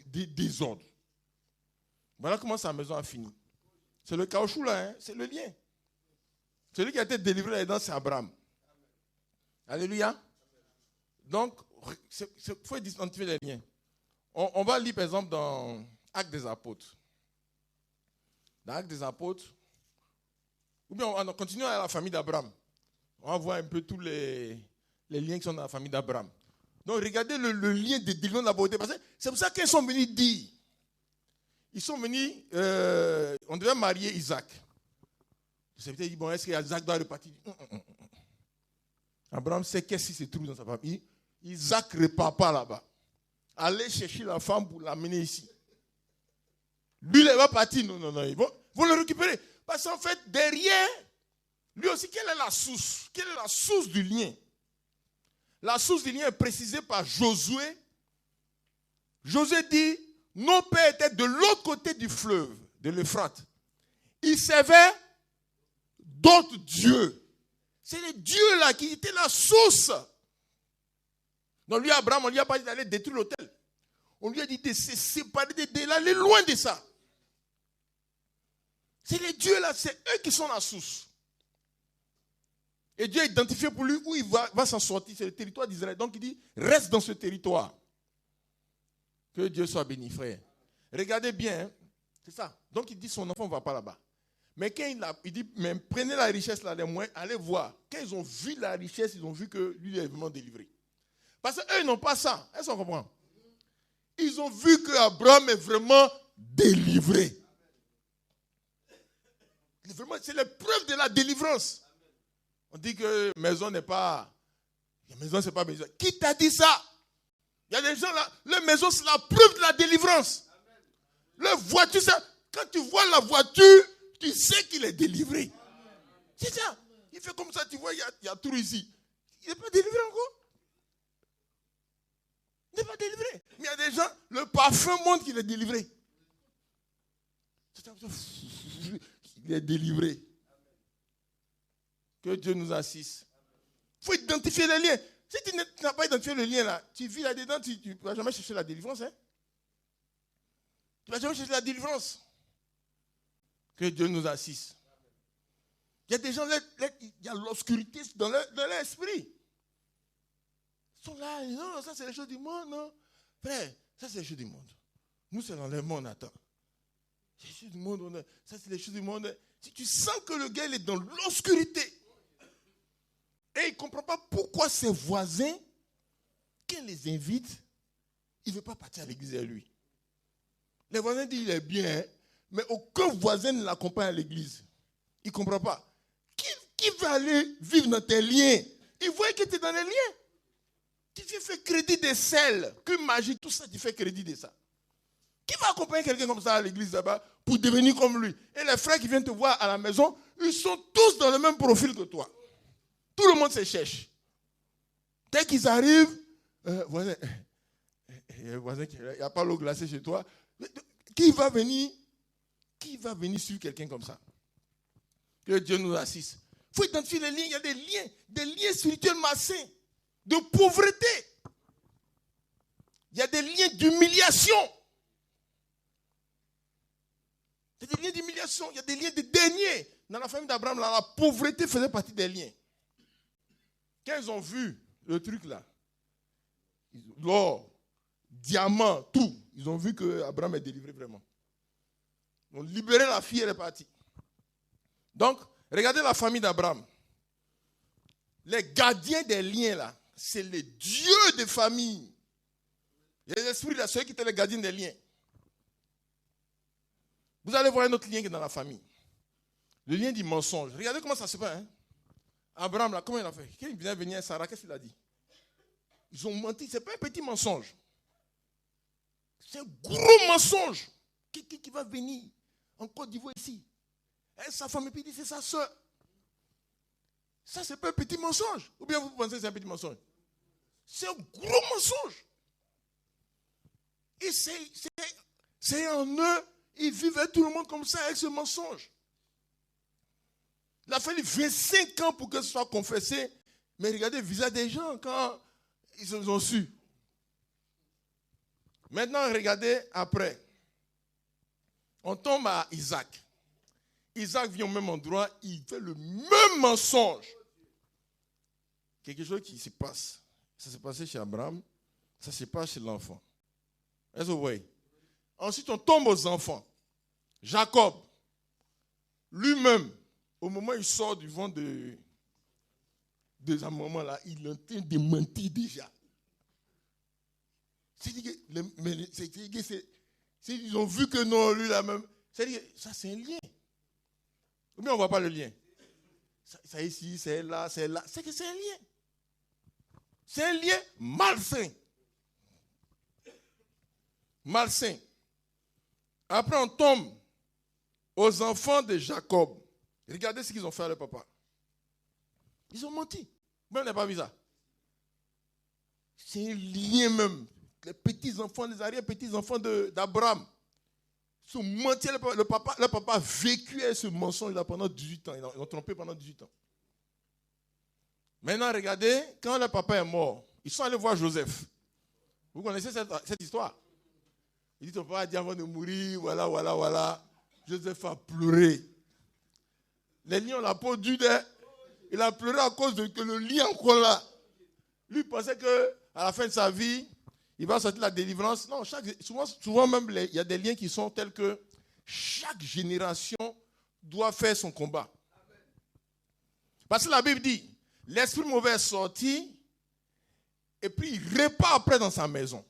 des désordres. Voilà comment sa maison a fini. C'est le caoutchouc là, c'est le lien. Celui qui a été délivré là-dedans, c'est Abraham. Alléluia. Donc, il faut identifier les liens. On va lire par exemple dans Actes des Apôtres. Dans Actes des Apôtres, ou bien on continue à la famille d'Abraham. On va voir un peu tous les liens qui sont dans la famille d'Abraham. Donc, regardez le lien de délivrance de la pauvreté. Parce que c'est pour ça qu'ils sont venus dire. Ils sont venus, on devait marier Isaac. Le serviteur dit, bon, est-ce qu'Isaac doit repartir? Abraham sait qu'est-ce qui se trouve dans sa famille. Isaac ne repart pas là-bas. Allez chercher la femme pour l'amener ici. Lui, il va partir. Non. Ils vont le récupérer. Parce qu'en fait, derrière, lui aussi, quelle est la source? Quelle est la source du lien? La source du lien est précisée par Josué. Josué dit, nos pères étaient de l'autre côté du fleuve, de l'Euphrate. Ils servaient d'autres dieux. C'est les dieux là qui étaient la source. Donc lui, Abraham, on lui a pas dit d'aller détruire l'autel. On lui a dit de se séparer, d'aller loin de ça. C'est les dieux là, c'est eux qui sont la source. Et Dieu a identifié pour lui où il va s'en sortir, c'est le territoire d'Israël. Donc il dit, reste dans ce territoire. Que Dieu soit béni, frère. Regardez bien, hein, c'est ça. Donc il dit, son enfant ne va pas là-bas. Mais quand il dit, mais prenez la richesse là, les moyens, allez voir. Quand ils ont vu la richesse, ils ont vu que lui est vraiment délivré. Parce qu'eux, ils n'ont pas ça. Est-ce qu'on comprend? Ils ont vu qu'Abraham est vraiment délivré. Vraiment, c'est la preuve de la délivrance. On dit que maison n'est pas... Maison, c'est pas maison. Qui t'a dit ça? Il y a des gens là, leur maison, c'est la preuve de la délivrance. Leur voiture, quand tu vois la voiture, tu sais qu'il est délivré. C'est ça. Il fait comme ça, tu vois, il y a tout ici. Il n'est pas délivré encore. Il n'est pas délivré. Mais il y a des gens, le parfum montre qu'il est délivré. Il est délivré. Que Dieu nous assiste. Il faut identifier les liens. Si tu n'as pas identifié le lien là, tu vis là-dedans, tu ne vas jamais chercher la délivrance. Hein? Tu ne vas jamais chercher la délivrance. Que Dieu nous assiste. Il y a des gens, il y a l'obscurité dans leur esprit. Ils sont là, non, ça c'est les choses du monde, non. Frère, ça c'est les choses du monde. Nous c'est dans le monde, attends. C'est les choses du monde, ça c'est les choses du monde. Si tu sens que le gars il est dans l'obscurité, et il ne comprend pas pourquoi ses voisins, quand il les invite, il ne veut pas partir à l'église avec lui. Les voisins disent qu'il est bien, hein, mais aucun voisin ne l'accompagne à l'église. Il ne comprend pas. Qui va aller vivre dans tes liens? Il voit que tu es dans les liens. Tu fais crédit des sels, que magie, tout ça, tu fais crédit de ça. Qui va accompagner quelqu'un comme ça à l'église là-bas pour devenir comme lui? Et les frères qui viennent te voir à la maison, ils sont tous dans le même profil que toi. Tout le monde se cherche. Dès qu'ils arrivent, voisin, il n'y a pas l'eau glacée chez toi. Qui va venir sur quelqu'un comme ça? Que Dieu nous assiste. Il faut identifier les liens. Il y a des liens spirituels malsains, de pauvreté. Il y a des liens d'humiliation. Il y a des liens d'humiliation. Il y a des liens de dernier. Dans la famille d'Abraham, la pauvreté faisait partie des liens. Quand ils ont vu le truc là, l'or, diamant, tout, ils ont vu qu'Abraham est délivré vraiment. Ils ont libéré la fille, elle est partie. Donc, regardez la famille d'Abraham. Les gardiens des liens là, c'est les dieux des familles. Les esprits là, ceux qui étaient les gardiens des liens. Vous allez voir un autre lien qui est dans la famille. Le lien du mensonge. Regardez comment ça se passe. Hein? Abraham, là, comment il a fait? Quand il vient venir à Sarah, qu'est-ce qu'il a dit? Ils ont menti. Ce n'est pas un petit mensonge. C'est un gros mensonge. Qui va venir en Côte d'Ivoire ici? Et sa femme, et puis il dit, c'est sa soeur. Ça, c'est pas un petit mensonge. Ou bien vous pensez que c'est un petit mensonge? C'est un gros mensonge. Et c'est en eux, ils vivaient tout le monde comme ça avec ce mensonge. Il a fallu 25 ans pour que ce soit confessé. Mais regardez le visage des gens quand ils ont su. Maintenant, regardez après. On tombe à Isaac. Isaac vient au même endroit, il fait le même mensonge. Quelque chose qui se passe. Ça s'est passé chez Abraham, ça se passe chez l'enfant. Est-ce que vous voyez? Ensuite, on tombe aux enfants. Jacob, lui-même, au moment où il sort du ventre de sa maman, là, il est en train de mentir déjà. Ils ont vu que non, lui, là même. C'est-à-dire, ça, c'est un lien. Ou bien on ne voit pas le lien. Ça ici, c'est là, c'est là. C'est que c'est un lien. C'est un lien malsain. Malsain. Après, on tombe aux enfants de Jacob. Regardez ce qu'ils ont fait à leur papa. Ils ont menti. Mais on n'a pas vu ça. C'est un lien même. Les petits-enfants, les arrière-petits-enfants d'Abraham. Ils ont menti. Le papa a vécu ce mensonge-là pendant 18 ans. Ils ont trompé pendant 18 ans. Maintenant, regardez, quand le papa est mort, Ils sont allés voir Joseph. Vous connaissez cette histoire? Il dit, ton papa a dit avant de mourir, voilà. Joseph a pleuré. Les lions, la peau dure, il a pleuré à cause de que le lion encore là. Lui pensait qu'à la fin de sa vie, il va sortir la délivrance. Non, souvent même, il y a des liens qui sont tels que chaque génération doit faire son combat. Parce que la Bible dit, l'esprit mauvais est sorti et puis il repart après dans sa maison.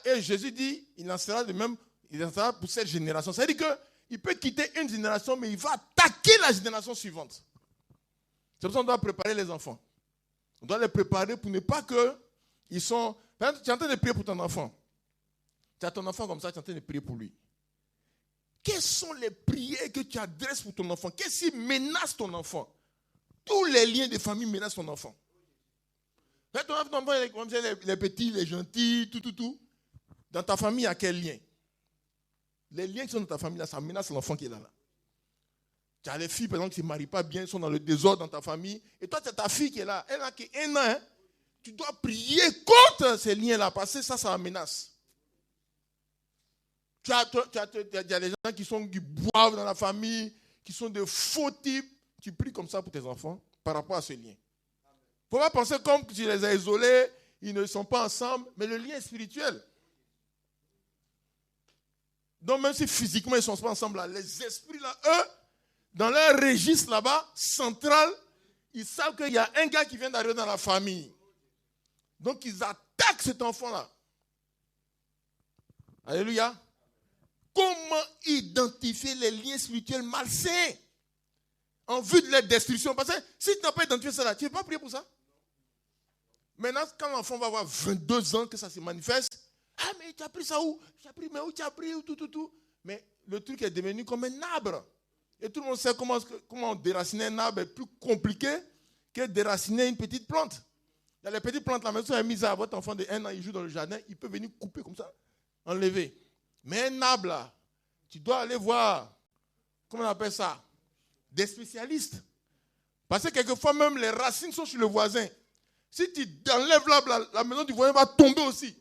Et Jésus dit, il en sera de même, il en sera pour cette génération. C'est-à-dire qu'il peut quitter une génération, mais il va attaquer la génération suivante. C'est pour ça qu'on doit préparer les enfants. On doit les préparer pour ne pas qu'ils sont... Par exemple, tu es en train de prier pour ton enfant. Tu as ton enfant comme ça, tu es en train de prier pour lui. Quelles sont les prières que tu adresses pour ton enfant? Qu'est-ce qui menace ton enfant? Tous les liens de famille menacent ton enfant. Ton enfant, les petits, les gentils, tout. Dans ta famille, il y a quel lien? Les liens qui sont dans ta famille, là, ça menace l'enfant qui est là. Tu as les filles, par exemple, qui ne se marient pas bien, sont dans le désordre dans ta famille. Et toi, tu as ta fille qui est là. Elle a un an. Hein? Tu dois prier contre ces liens-là, parce que ça menace. Il y a des gens qui boivent dans la famille, qui sont de faux types. Tu pries comme ça pour tes enfants par rapport à ce lien. Il ne faut pas penser comme que tu les as isolés, ils ne sont pas ensemble, mais le lien est spirituel. Donc même si physiquement ils ne sont pas ensemble, là, les esprits, là, eux, dans leur registre là-bas, central, ils savent qu'il y a un gars qui vient d'arriver dans la famille. Donc ils attaquent cet enfant-là. Alléluia. Comment identifier les liens spirituels malsains en vue de leur destruction? Parce que si tu n'as pas identifié ça là, tu ne vas pas prier pour ça. Maintenant, quand l'enfant va avoir 22 ans, que ça se manifeste, ah mais tu as pris ça où? Tu as pris, mais où tu as pris? Tout. Mais le truc est devenu comme un arbre. Et tout le monde sait comment déraciner un arbre est plus compliqué que déraciner une petite plante. Il y a les petites plantes là, mais si vous avez mis ça à votre enfant de 1 an, il joue dans le jardin, il peut venir couper comme ça, enlever. Mais un arbre là, tu dois aller voir, comment on appelle ça? Des spécialistes. Parce que quelquefois même les racines sont sur le voisin. Si tu enlèves l'arbre, la maison du voisin va tomber aussi.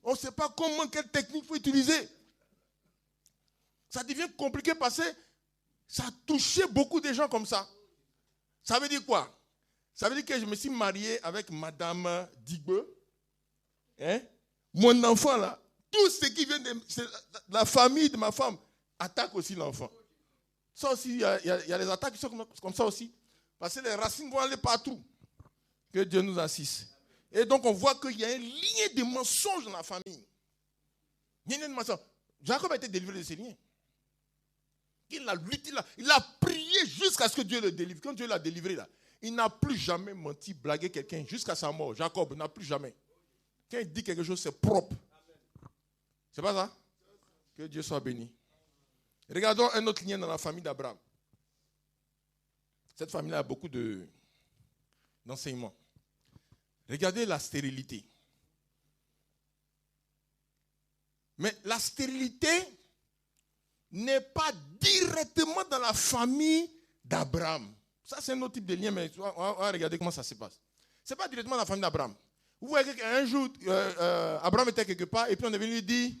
On ne sait pas quelle technique il faut utiliser. Ça devient compliqué parce que ça a touché beaucoup de gens comme ça. Ça veut dire quoi? Ça veut dire que je me suis marié avec Madame Digbe. Hein? Mon enfant là, tout ce qui vient de la famille de ma femme attaque aussi l'enfant. Ça aussi, il y a les attaques qui sont comme ça aussi. Parce que les racines vont aller partout. Que Dieu nous assiste. Et donc on voit qu'il y a un lien de mensonges dans la famille. Il y a un lien de mensonges. Jacob a été délivré de ces liens. Il a lutté, il a prié jusqu'à ce que Dieu le délivre. Quand Dieu l'a délivré là, il n'a plus jamais menti, blagué quelqu'un jusqu'à sa mort. Jacob n'a plus jamais. Quand il dit quelque chose, c'est propre. C'est pas ça? Que Dieu soit béni. Regardons un autre lien dans la famille d'Abraham. Cette famille-là a beaucoup d'enseignements. Regardez la stérilité. Mais la stérilité n'est pas directement dans la famille d'Abraham. Ça, c'est un autre type de lien, mais on va regarder comment ça se passe. Ce n'est pas directement dans la famille d'Abraham. Vous voyez qu'un jour, Abraham était quelque part, et puis on est venu lui dire,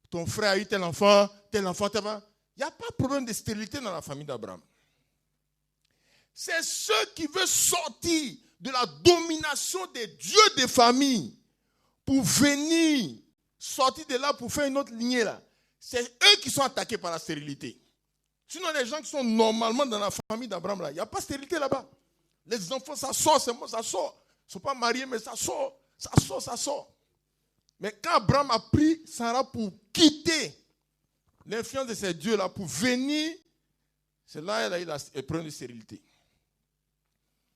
ton frère a eu tel enfant, tel enfant. Il n'y a pas de problème de stérilité dans la famille d'Abraham. C'est ceux qui veulent sortir de la domination des dieux des familles pour venir sortir de là pour faire une autre lignée là. C'est eux qui sont attaqués par la stérilité. Sinon, les gens qui sont normalement dans la famille d'Abraham là, il n'y a pas de stérilité là-bas. Les enfants, ça sort, c'est bon, ça sort. Ils ne sont pas mariés, mais ça sort. Ça sort. Mais quand Abraham a pris Sarah pour quitter l'influence de ces dieux là pour venir, c'est là qu'elle a eu le problème de stérilité.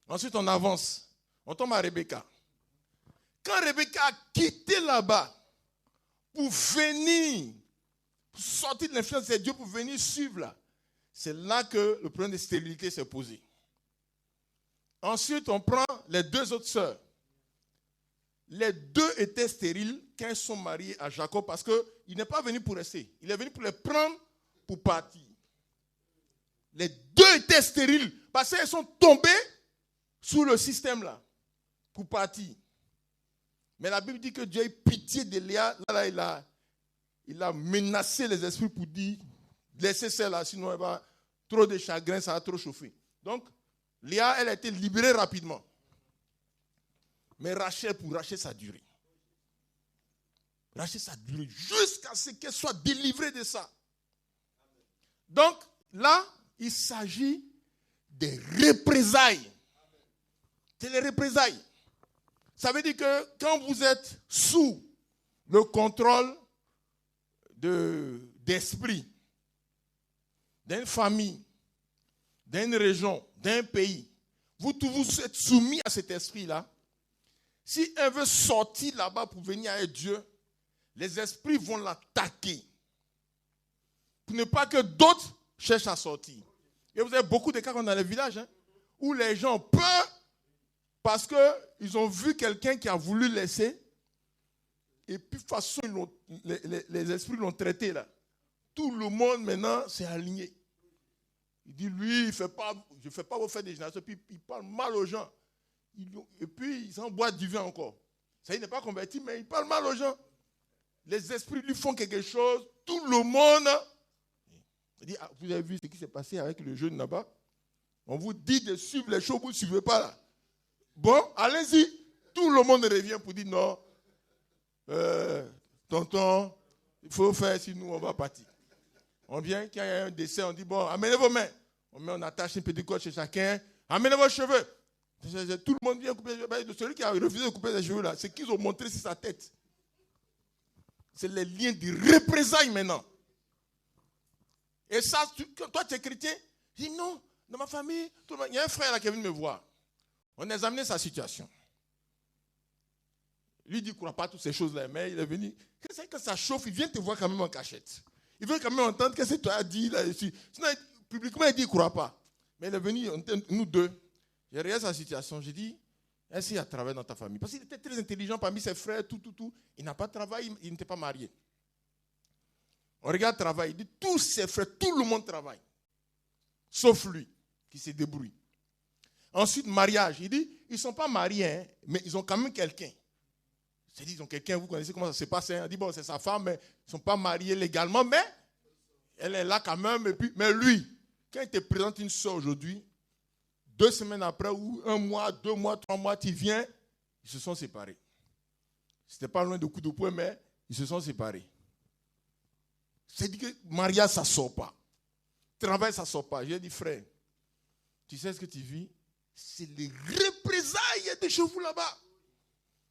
Ensuite, on avance. On tombe à Rebecca. Quand Rebecca a quitté là-bas pour venir, pour sortir de l'influence de Dieu, pour venir suivre là, c'est là que le problème de stérilité s'est posé. Ensuite, on prend les deux autres sœurs. Les deux étaient stériles quand elles sont mariées à Jacob parce qu'il n'est pas venu pour rester. Il est venu pour les prendre pour partir. Les deux étaient stériles parce qu'elles sont tombées sous le système là, pour partir. Mais la Bible dit que Dieu a eu pitié de Léa. Là, il a menacé les esprits pour dire, laissez celle-là, sinon elle va, trop de chagrin, ça va trop chauffer. Donc, Léa, elle a été libérée rapidement. Mais pour Rachel, ça a duré. Rachel, ça a duré jusqu'à ce qu'elle soit délivrée de ça. Donc, là, il s'agit des représailles. C'est les représailles. Ça veut dire que quand vous êtes sous le contrôle d'esprit, d'une famille, d'une région, d'un pays, vous êtes soumis à cet esprit-là. Si elle veut sortir là-bas pour venir avec Dieu, les esprits vont l'attaquer. Pour ne pas que d'autres cherchent à sortir. Et vous avez beaucoup de cas dans les villages, où les gens ont peur parce qu'ils ont vu quelqu'un qui a voulu laisser. Et puis, de toute façon, les esprits l'ont traité là. Tout le monde maintenant s'est aligné. Il dit, lui, je ne fais pas vos fêtes de génération. Puis il parle mal aux gens. Et puis, il s'en boit du vin encore. Ça, il n'est pas converti, mais il parle mal aux gens. Les esprits lui font quelque chose. Tout le monde. Il dit, vous avez vu ce qui s'est passé avec le jeune là-bas? On vous dit de suivre les choses, vous ne suivez pas là. Bon, allez-y. Tout le monde revient pour dire non. Tonton, il faut faire, sinon on va partir. On vient, quand il y a un décès, on dit, bon, amenez vos mains. On attache une petite corde chez chacun. Amenez vos cheveux. Tout le monde vient couper les cheveux. Celui qui a refusé de couper les cheveux, là, c'est qu'ils ont montré sur sa tête. C'est les liens de représailles maintenant. Et ça, toi, tu es chrétien. Je dis non, dans ma famille, il y a un frère là qui est venu me voir. On a examiné sa situation. Lui dit qu'il ne croit pas à toutes ces choses-là, mais il est venu. Quand ça chauffe, il vient te voir quand même en cachette. Il veut quand même entendre ce que toi as dit là-dessus. Sinon, publiquement, il dit qu'il ne croit pas. Mais il est venu, nous deux. J'ai regardé sa situation. J'ai dit, est-ce qu'il y a travail dans ta famille? Parce qu'il était très intelligent parmi ses frères, tout. Il n'a pas de travail, il n'était pas marié. On regarde le travail. Il dit, tous ses frères, tout le monde travaille. Sauf lui, qui se débrouille. Ensuite, mariage. Il dit, ils ne sont pas mariés, mais ils ont quand même quelqu'un. C'est-à-dire, ils ont quelqu'un, vous connaissez comment ça se passe. Il dit, bon, c'est sa femme, mais ils ne sont pas mariés légalement, mais elle est là quand même. Et puis, mais lui, quand il te présente une soeur aujourd'hui, 2 semaines après, ou 1 mois, 2 mois, 3 mois, tu viens, ils se sont séparés. C'était pas loin de coup de poing, mais ils se sont séparés. C'est-à-dire que mariage, ça ne sort pas. Travail, ça ne sort pas. J'ai dit, frère, tu sais ce que tu vis? C'est les représailles de chez vous là-bas.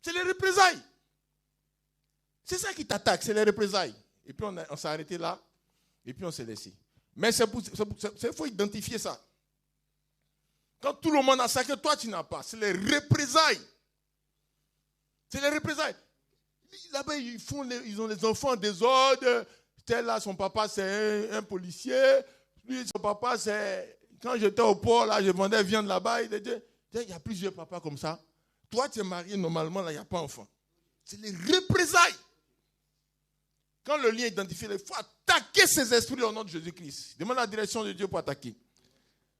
C'est les représailles. C'est ça qui t'attaque, c'est les représailles. Et puis on s'est arrêté là, et puis on s'est laissé. Mais il faut identifier ça. Quand tout le monde a ça que toi tu n'as pas, c'est les représailles. C'est les représailles. Là-bas, ils ont les enfants en désordre. Tel là, son papa, c'est un policier. Lui, son papa, c'est... Quand j'étais au port, là, je vendais viande là-bas. Il y a plusieurs papas comme ça. Toi, tu es marié, normalement, là, il n'y a pas d'enfant. C'est les représailles. Quand le lien est identifié, il faut attaquer ces esprits au nom de Jésus-Christ. Demande la direction de Dieu pour attaquer.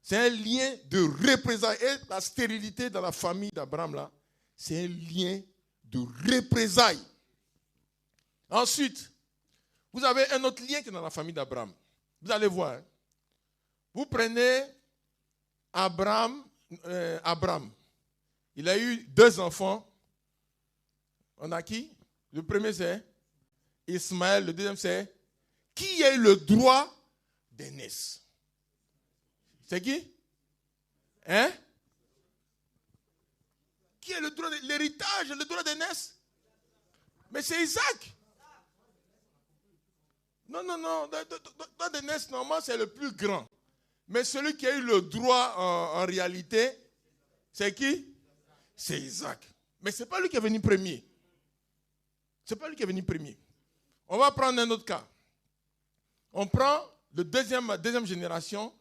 C'est un lien de représailles. Et la stérilité dans la famille d'Abraham, là, c'est un lien de représailles. Ensuite, vous avez un autre lien qui est dans la famille d'Abraham. Vous allez voir. Hein. Vous prenez Abraham. Il a eu 2 enfants. On a qui? Le premier c'est Ismaël. Le deuxième c'est qui a eu le droit d'aînesse? C'est qui? Hein? Qui a le droit de l'héritage, le droit d'aînesse? Mais c'est Isaac. Non. Droit d'aînesse, normalement, c'est le plus grand. Mais celui qui a eu le droit en réalité, c'est qui? C'est Isaac. Mais ce n'est pas lui qui est venu premier. Ce n'est pas lui qui est venu premier. On va prendre un autre cas. On prend le deuxième génération,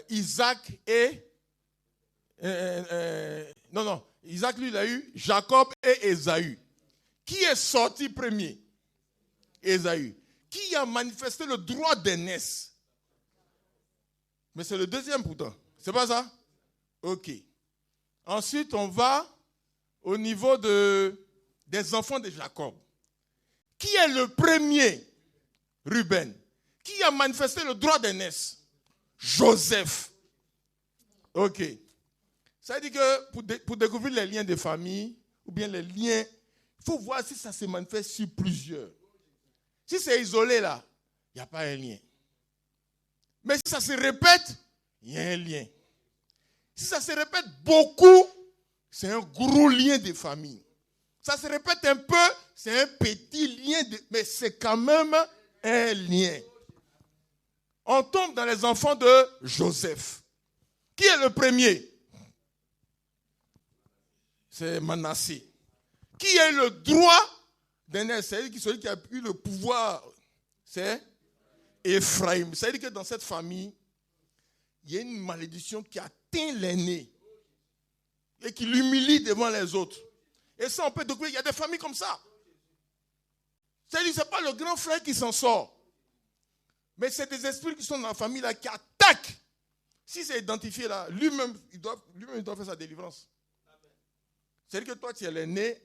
Isaac et... Isaac, lui, il a eu Jacob et Ésaü. Qui est sorti premier? Ésaü. Qui a manifesté le droit d'aînesse? Mais c'est le deuxième pourtant. C'est pas ça? Ok. Ensuite, on va au niveau de des enfants de Jacob. Qui est le premier? Ruben. Qui a manifesté le droit d'aînesse? Joseph. Ok. Ça veut dire que pour découvrir les liens de famille, ou bien les liens, il faut voir si ça se manifeste sur plusieurs. Si c'est isolé là, il n'y a pas un lien. Mais si ça se répète, il y a un lien. Si ça se répète beaucoup, c'est un gros lien de famille. Ça se répète un peu, c'est un petit lien, mais c'est quand même un lien. On tombe dans les enfants de Joseph. Qui est le premier? C'est Manassé. Qui a eu le droit d'aînesse? C'est celui qui a eu le pouvoir. C'est Ephraim. Ça veut dire que dans cette famille, il y a une malédiction qui atteint l'aîné et qui l'humilie devant les autres. Et ça, on peut découvrir, il y a des familles comme ça. C'est-à-dire que ce n'est pas le grand frère qui s'en sort. Mais c'est des esprits qui sont dans la famille là, qui attaquent. Si c'est identifié là, lui-même, il doit faire sa délivrance. C'est-à-dire que toi, tu es l'aîné.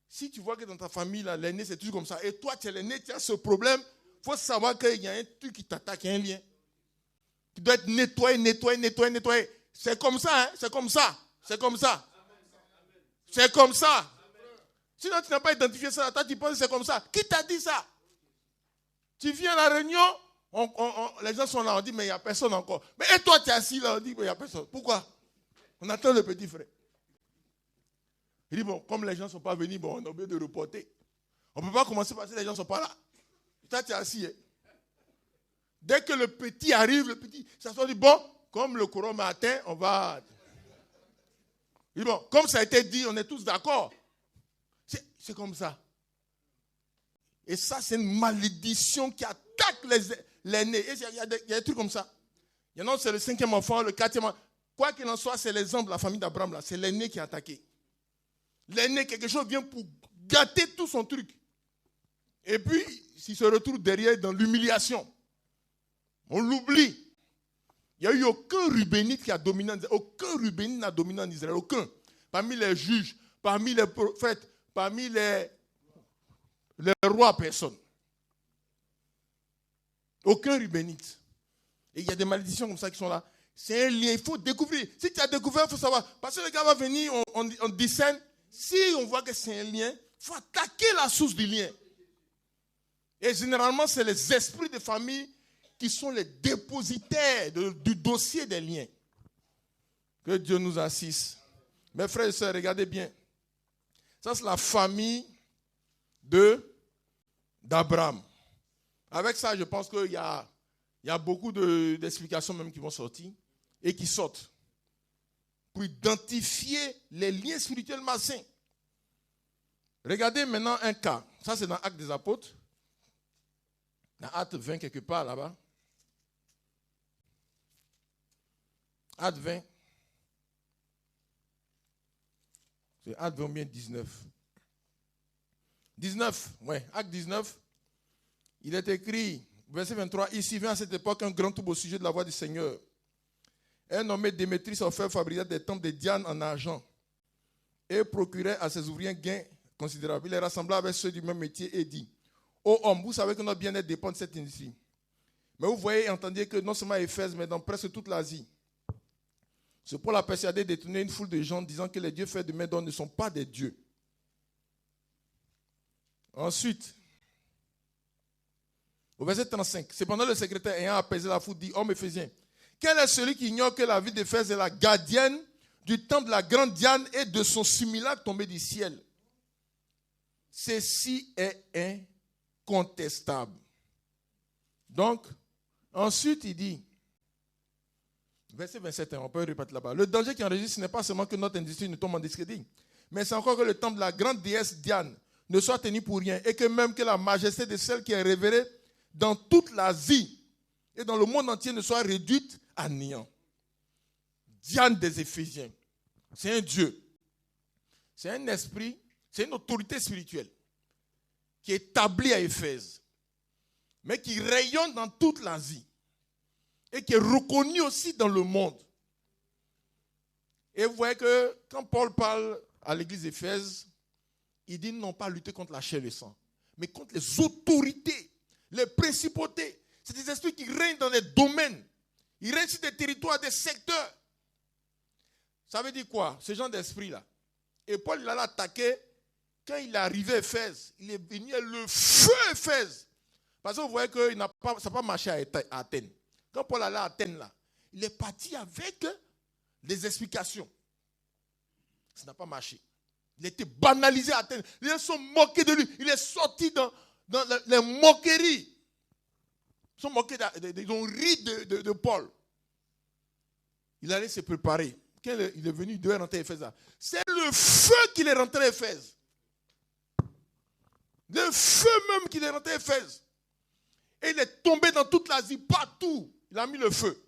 Si tu vois que dans ta famille, là, l'aîné, c'est toujours comme ça. Et toi, tu es l'aîné, tu as ce problème. Il faut savoir qu'il y a un truc qui t'attaque, il y a un lien. Tu dois être nettoyé. C'est comme ça, hein? C'est comme ça. C'est comme ça. C'est comme ça. Sinon, tu n'as pas identifié ça. Toi, tu penses que c'est comme ça. Qui t'a dit ça? Tu viens à la réunion, les gens sont là, on dit, mais il n'y a personne encore. Mais et toi, tu es assis là, on dit, mais il n'y a personne. Pourquoi? On attend le petit frère. Il dit, bon, comme les gens ne sont pas venus, bon, on a oublié de reporter. On ne peut pas commencer parce que les gens ne sont pas là. Toi, tu es assis. Hein? Dès que le petit arrive, ça se dit, bon, comme le courant m'a atteint, on va... Il dit, bon, comme ça a été dit, on est tous d'accord. C'est comme ça. Et ça, c'est une malédiction qui attaque l'aîné. Il y a des trucs comme ça. Il y en a, c'est le 5e enfant, le 4e enfant. Quoi qu'il en soit, c'est l'exemple de la famille d'Abraham, là. C'est l'aîné qui est attaqué. L'aîné, quelque chose vient pour gâter tout son truc. Et puis, il se retrouve derrière dans l'humiliation. On l'oublie. Il n'y a eu aucun Rubénite qui a dominé en Israël. Aucun Rubénite n'a dominé en Israël. Aucun. Parmi les juges, parmi les prophètes, parmi les rois, personne. Aucun Rubénite. Et il y a des malédictions comme ça qui sont là. C'est un lien. Il faut découvrir. Si tu as découvert, il faut savoir. Parce que le gars va venir, on discerne. Si on voit que c'est un lien, il faut attaquer la source du lien. Et généralement, c'est les esprits de famille qui sont les dépositaires du dossier des liens. Que Dieu nous assiste. Mes frères et sœurs, regardez bien. Ça, c'est la famille d'Abraham. Avec ça, je pense qu'il y a beaucoup d'explications même qui vont sortir et qui sortent pour identifier les liens spirituels malsains. Regardez maintenant un cas. Ça, c'est dans Actes des Apôtres. Dans Acte 20, quelque part là-bas. Acte 20. C'est Acte 20 ou bien 19. 19, ouais, Acte 19. Il est écrit, verset 23, il survint à cette époque un grand trouble au sujet de la voix du Seigneur. Un nommé Démétrie s'offrait fabriquer des temples de Diane en argent et procurait à ses ouvriers un gain considérable. Il les rassembla avec ceux du même métier et dit, ô homme, vous savez que notre bien-être dépend de cette industrie. Mais vous voyez et entendez que non seulement à Éphèse, mais dans presque toute l'Asie, ce Paul a persuadé de détourner une foule de gens disant que les dieux faits de main d'homme ne sont pas des dieux. Ensuite, au verset 35, cependant le secrétaire ayant apaisé la foule dit, homme Éphésiens, quel est celui qui ignore que la ville d'Éphèse est la gardienne du temple de la grande Diane et de son simulacre tombé du ciel? Ceci est incontestable. Donc, ensuite il dit, verset 27, on peut répéter là-bas. Le danger qui enregistre, ce n'est pas seulement que notre industrie ne tombe en discrédit, mais c'est encore que le temple de la grande déesse Diane ne soit tenu pour rien et que même que la majesté de celle qui est révérée dans toute l'Asie et dans le monde entier ne soit réduite à néant. Diane des Éphésiens, c'est un Dieu, c'est un esprit, c'est une autorité spirituelle qui est établie à Éphèse, mais qui rayonne dans toute l'Asie et qui est reconnue aussi dans le monde. Et vous voyez que quand Paul parle à l'église d'Éphèse, Il dit non pas lutter contre la chair et le sang, mais contre les autorités, les principautés. C'est des esprits qui règnent dans les domaines. Ils règnent sur des territoires, des secteurs. Ça veut dire quoi, ce genre d'esprit-là? Et Paul, il allait attaquer. Quand il est arrivé à Éphèse, il est venu le feu à Éphèse. Parce que vous voyez que ça n'a pas marché à Athènes. Quand Paul allait à Athènes, là, il est parti avec des explications. Ça n'a pas marché. Il était banalisé à Athènes. Les gens sont moqués de lui. Il est sorti dans les moqueries. Ils sont moqués, ils ont ri de Paul. Il allait se préparer. Quand il est venu, il devait rentrer à Éphèse. C'est le feu qu'il est rentré à Éphèse. Le feu même qu'il est rentré à Éphèse. Et il est tombé dans toute l'Asie, partout. Il a mis le feu.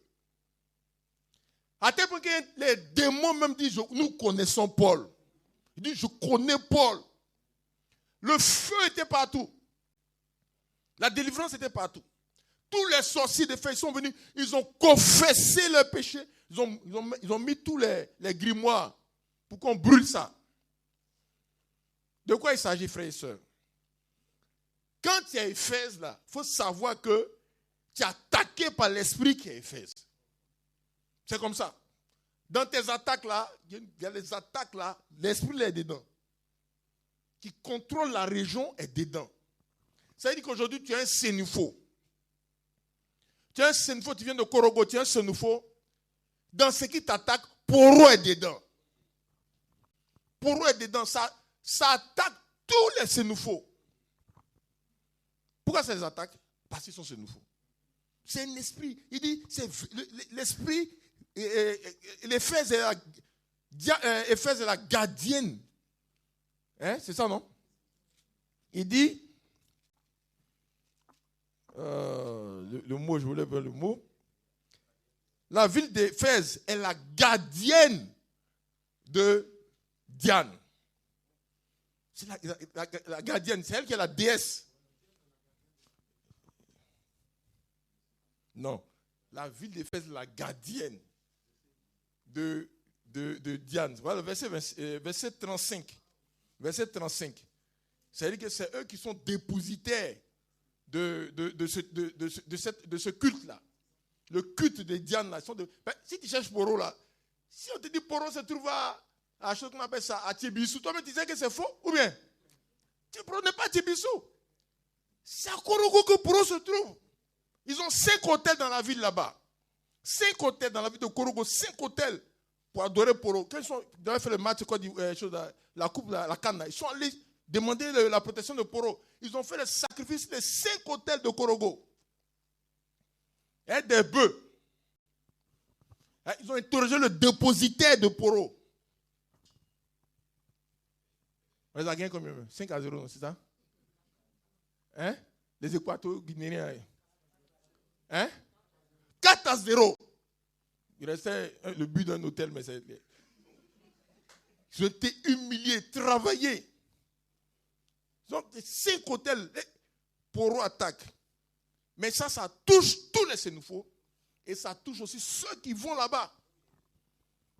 À tel point que les démons même disent, nous connaissons Paul. Il dit, je connais Paul. Le feu était partout. La délivrance était partout. Tous les sorciers de feu sont venus, ils ont confessé leurs péchés. Ils ont mis tous les grimoires pour qu'on brûle ça. De quoi il s'agit, frères et sœurs? Quand tu es à Éphèse, là, il faut savoir que tu es attaqué par l'esprit qui est à Éphèse. C'est comme ça. Dans tes attaques là, il y a les attaques là, l'esprit est dedans. Qui contrôle la région est dedans. Ça veut dire qu'aujourd'hui tu es un sénufo. Tu es un sénufo, tu viens de Korogo, tu es un sénufo. Dans ce qui t'attaque, Poro est dedans. Poro est dedans. Ça attaque tous les sénufos. Pourquoi ça les attaque? Parce qu'ils sont sénufos. C'est un esprit. Il dit, c'est l'esprit. L'Éphèse est la gardienne. Hein, c'est ça, non? Il dit, le mot, je voulais voir le mot. La ville d'Éphèse est la gardienne de Diane. C'est la gardienne, c'est elle qui est la déesse. Non, la ville d'Éphèse est la gardienne de Diane. Voilà le verset 35. Verset 35. C'est-à-dire que c'est eux qui sont dépositaires de ce culte-là. Le culte de Diane, là. Si tu cherches Poro, là, si on te dit Poro se trouve à chose qu'on appelle ça, à Tibissou, toi-même tu sais que c'est faux, ou bien? Poro n'est pas Tibissou. C'est à Korogo que Poro se trouve. Ils ont 5 hôtels dans la ville là-bas. 5 hôtels dans la ville de Korogo, 5 hôtels pour adorer Poro. Quand ils ont fait le match, la coupe, la canne, ils sont allés demander la protection de Poro. Ils ont fait le sacrifice des 5 hôtels de Korogo. Et des bœufs. Ils ont interrogé le dépositaire de Poro. On les a gagnés combien? 5-0, c'est ça? Hein? Les Équato-Guinéens. Hein? 4-0. Il restait le but d'un hôtel, mais c'est... Ils ont été humiliés, travaillés. Ils ont 5 hôtels. Poro attaque. Mais ça touche tous les sénufos. Et ça touche aussi ceux qui vont là-bas.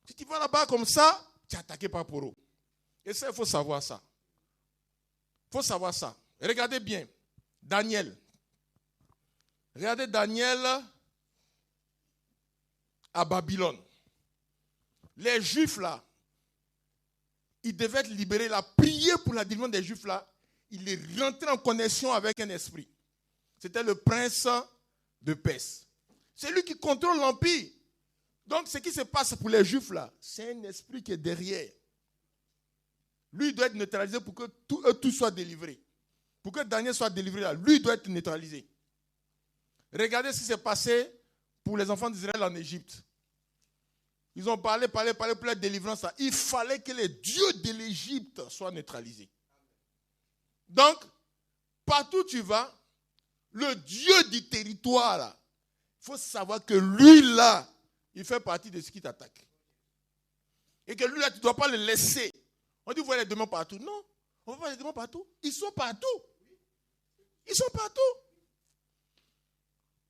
Si tu vas là-bas comme ça, tu es attaqué par Poro. Et ça, il faut savoir ça. Il faut savoir ça. Regardez bien. Daniel. Regardez Daniel à Babylone. Les Juifs là, ils devaient être libérés là. Prier pour la délivrance des Juifs là. Il est rentré en connexion avec un esprit. C'était le prince de Perse. C'est lui qui contrôle l'empire. Donc, ce qui se passe pour les Juifs, là, c'est un esprit qui est derrière. Lui, il doit être neutralisé pour que tout soit délivré. Pour que Daniel soit délivré, là, lui, il doit être neutralisé. Regardez ce qui s'est passé pour les enfants d'Israël en Égypte. Ils ont parlé pour la délivrance. Là. Il fallait que les dieux de l'Égypte soient neutralisés. Donc, partout où tu vas, le Dieu du territoire, là, il faut savoir que lui, là, il fait partie de ce qui t'attaque. Et que lui, là, tu ne dois pas le laisser. On dit, vous voyez les démons partout. Non, on ne voit pas les démons partout. Ils sont partout. Ils sont partout.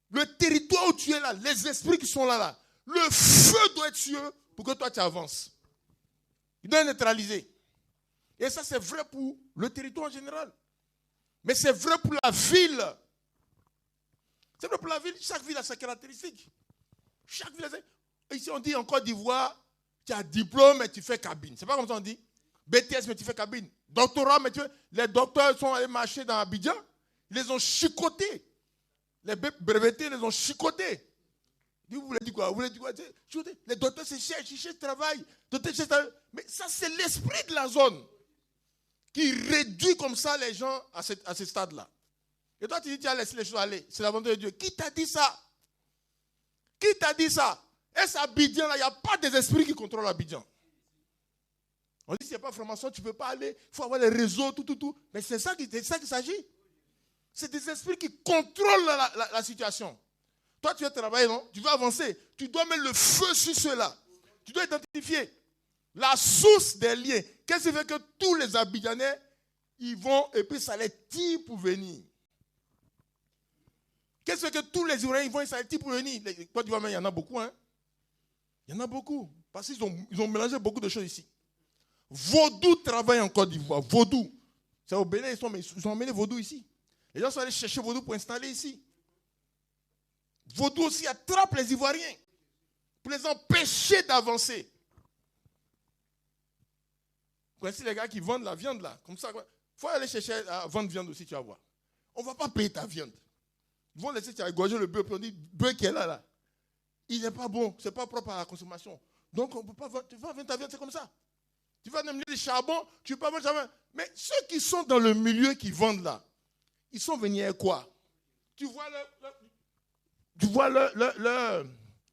Le territoire où tu es là, les esprits qui sont là, le feu doit être sur eux pour que toi, tu avances. Il doit être neutralisé. Et ça, c'est vrai pour le territoire en général. Mais c'est vrai pour la ville. C'est vrai pour la ville. Chaque ville a sa caractéristique. Chaque ville a sa... Ici, on dit en Côte d'Ivoire, tu as diplôme et tu fais cabine. C'est pas comme ça on dit. BTS, mais tu fais cabine. Doctorat, mais tu fais... Les docteurs sont allés marcher dans Abidjan. Ils les ont chicotés. Les brevetés, ils les ont chicotés. Vous voulez dire quoi? Vous voulez dire quoi? Les docteurs se cherchent, ils cherchent travail. Mais ça, c'est l'esprit de la zone qui réduit comme ça les gens à ce stade-là. Et toi, tu dis, tu as laissé les choses aller. C'est la volonté de Dieu. Qui t'a dit ça? Qui t'a dit ça? Est-ce Abidjan, là, il n'y a pas des esprits qui contrôlent Abidjan. On dit, s'il n'y a pas de formation, tu ne peux pas aller. Il faut avoir les réseaux, tout. Mais c'est ça qu'il s'agit. C'est des esprits qui contrôlent la situation. Toi, tu veux travailler, non? Tu veux avancer. Tu dois mettre le feu sur cela. Tu dois identifier la source des liens. Qu'est-ce qui fait que tous les Abidjanais, ils vont et puis ça les tire pour venir? Qu'est-ce qui fait que tous les Ivoiriens, ils vont et ça les tire pour venir? Toi, tu vois, mais il y en a beaucoup, hein? Il y en a beaucoup. Parce qu'ils ont mélangé beaucoup de choses ici. Vaudou travaille en Côte d'Ivoire. Vaudou. C'est au Bénin, ils ont emmené Vaudou ici. Les gens sont allés chercher Vaudou pour installer ici. Vaudou aussi attrape les Ivoiriens pour les empêcher d'avancer. Vous connaissez les gars qui vendent la viande là, comme ça. Il faut aller chercher à vendre viande aussi, tu vas voir. On ne va pas payer ta viande. Ils vont laisser égorger le bœuf, puis on dit, bœuf qui est là, il n'est pas bon, ce n'est pas propre à la consommation. Donc on ne peut pas vendre, tu vas vendre ta viande, c'est comme ça. Tu vas amener du charbon, tu ne peux pas vendre charbon. Mais ceux qui sont dans le milieu qui vendent là, ils sont venus à quoi? Tu vois comment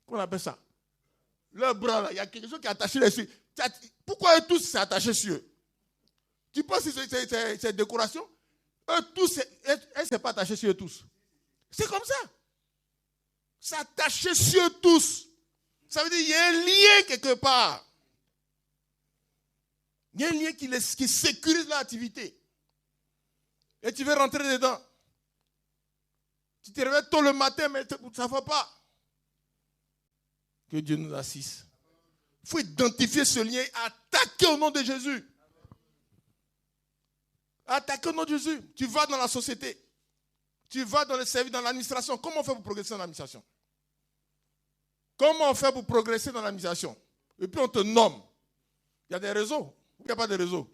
on appelle ça? Leur bras là, il y a quelque chose qui est attaché dessus. Pourquoi eux tous c'est attaché sur eux? Tu penses que c'est décoration? Eux tous, elles ne sont pas attachées sur eux tous. C'est comme ça. C'est attaché sur eux tous. Ça veut dire qu'il y a un lien quelque part. Il y a un lien qui sécurise l'activité. Et tu veux rentrer dedans. Tu te réveilles tôt le matin, mais ça ne va pas. Que Dieu nous assiste. Il faut identifier ce lien et attaquer au nom de Jésus. Attaquer au nom de Jésus. Tu vas dans la société. Tu vas dans le service, dans l'administration. Comment on fait pour progresser dans l'administration? Comment on fait pour progresser dans l'administration? Et puis on te nomme. Il y a des réseaux. Il n'y a pas de réseau.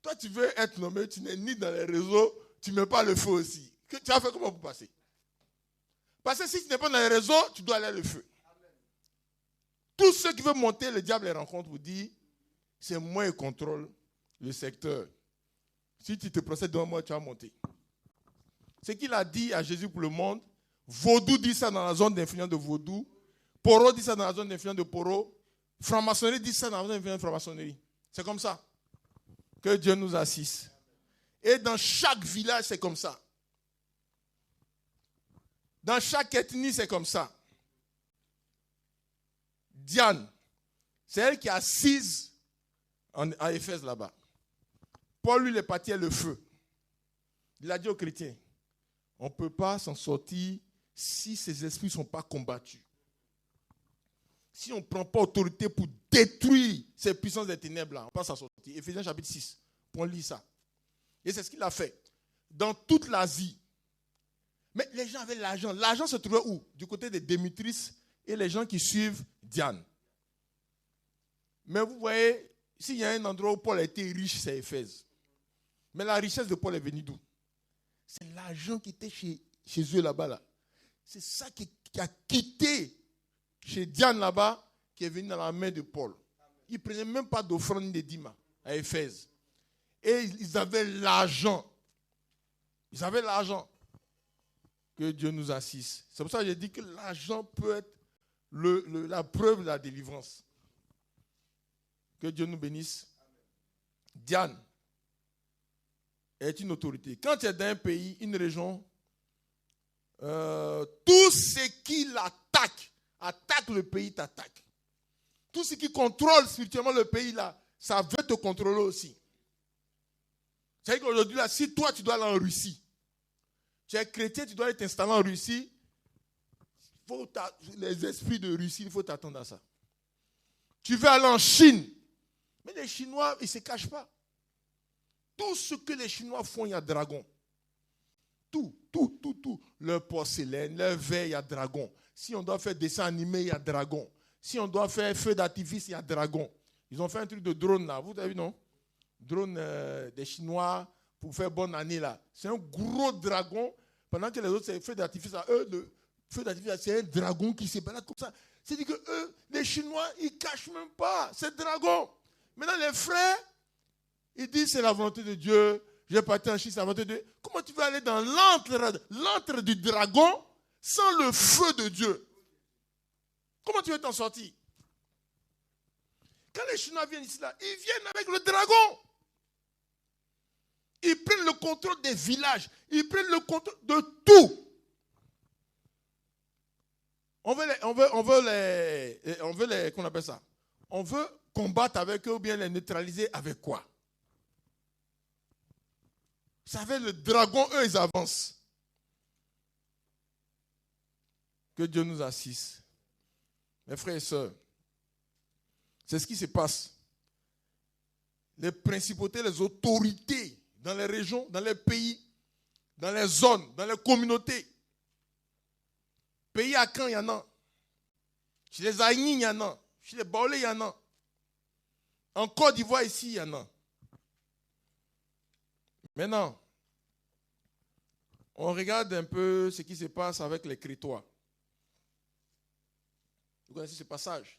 Toi, tu veux être nommé, tu n'es ni dans les réseaux, tu ne mets pas le feu aussi. Tu as fait comment pour passer? Parce que si tu n'es pas dans les réseaux, tu dois aller à le feu. Tous ceux qui veulent monter, le diable les rencontre pour dire, c'est moi qui contrôle le secteur. Si tu te procèdes devant moi, tu vas monter. Ce qu'il a dit à Jésus pour le monde, Vaudou dit ça dans la zone d'influence de Vaudou, Poro dit ça dans la zone d'influence de Poro, franc-maçonnerie dit ça dans la zone d'influence de franc-maçonnerie. C'est comme ça. Que Dieu nous assiste. Et dans chaque village, c'est comme ça. Dans chaque ethnie, c'est comme ça. Diane, c'est elle qui est assise à Éphèse là-bas. Paul, lui, il est parti à le feu. Il a dit aux chrétiens, on ne peut pas s'en sortir si ces esprits ne sont pas combattus. Si on ne prend pas autorité pour détruire ces puissances des ténèbres-là, on ne peut pas s'en sortir. Éphésiens chapitre 6, on lit ça. Et c'est ce qu'il a fait. Dans toute l'Asie. Mais les gens avaient l'argent. L'argent se trouvait où? Du côté des Démétrius et les gens qui suivent Diane. Mais vous voyez, s'il y a un endroit où Paul a été riche, c'est Éphèse. Mais la richesse de Paul est venue d'où? C'est l'argent qui était chez eux là-bas. Là. C'est ça qui a quitté chez Diane là-bas, qui est venu dans la main de Paul. Ils ne prenaient même pas d'offrande de dîmes à Éphèse. Et ils avaient l'argent. Ils avaient l'argent. Que Dieu nous assiste. C'est pour ça que j'ai dit que l'argent peut être la preuve de la délivrance. Que Dieu nous bénisse. Diane est une autorité. Quand tu es dans un pays, une région, tout ce qui l'attaque, attaque le pays, t'attaque. Tout ce qui contrôle spirituellement le pays, là, ça veut te contrôler aussi. C'est-à-dire qu'aujourd'hui, là, si toi, tu dois aller en Russie, tu es chrétien, tu dois aller t'installer en Russie, les esprits de Russie, il faut t'attendre à ça. Tu veux aller en Chine, mais les Chinois, ils ne se cachent pas. tout ce que les Chinois font, il y a dragon. Tout. Leur porcelaine, leur verre, il y a dragon. Si on doit faire dessin animé, il y a dragon. Si on doit faire feu d'artifice, il y a dragon. Ils ont fait un truc de drone là. Vous avez vu, non? Drone des Chinois pour faire bonne année là. C'est un gros dragon. Pendant que les autres, c'est feu d'artifice. Eux, le feu d'artifice, c'est un dragon qui se balade comme ça. C'est-à-dire que eux, les Chinois, ils ne cachent même pas. C'est dragon. Maintenant, les frères, ils disent c'est la volonté de Dieu. J'ai parti en Chine, c'est la volonté de Dieu. Comment tu vas aller dans l'antre du dragon sans le feu de Dieu? Comment tu veux t'en sortir? Quand les Chinois viennent ici, là, ils viennent avec le dragon. Ils prennent le contrôle des villages. Ils prennent le contrôle de tout. On veut les, qu'on appelle ça? On veut combattre avec eux ou bien les neutraliser avec quoi? Vous savez, le dragon, eux, ils avancent. Que Dieu nous assiste. Mes frères et sœurs, c'est ce qui se passe. Les principautés, les autorités dans les régions, dans les pays, dans les zones, dans les communautés. Pays à Caen, il y en a. Chez les Aïnis, il y en a. Chez les Baolés, il y en a. En Côte d'Ivoire, ici, il y en a. Maintenant, on regarde un peu ce qui se passe avec les Crétois. Vous connaissez ce passage?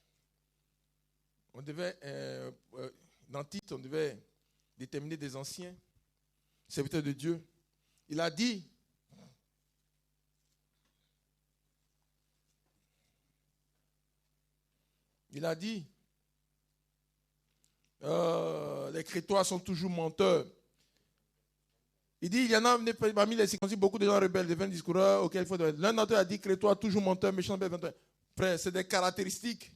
On devait, dans Tite, on devait déterminer des anciens serviteurs de Dieu. Il a dit, les Crétois sont toujours menteurs. Il dit, il y en a parmi les circoncis, beaucoup de gens rebelles, de vains discoureurs auxquels il faut... L'un d'entre eux a dit, Crétois, toujours menteur, méchant, bête, frère, c'est des caractéristiques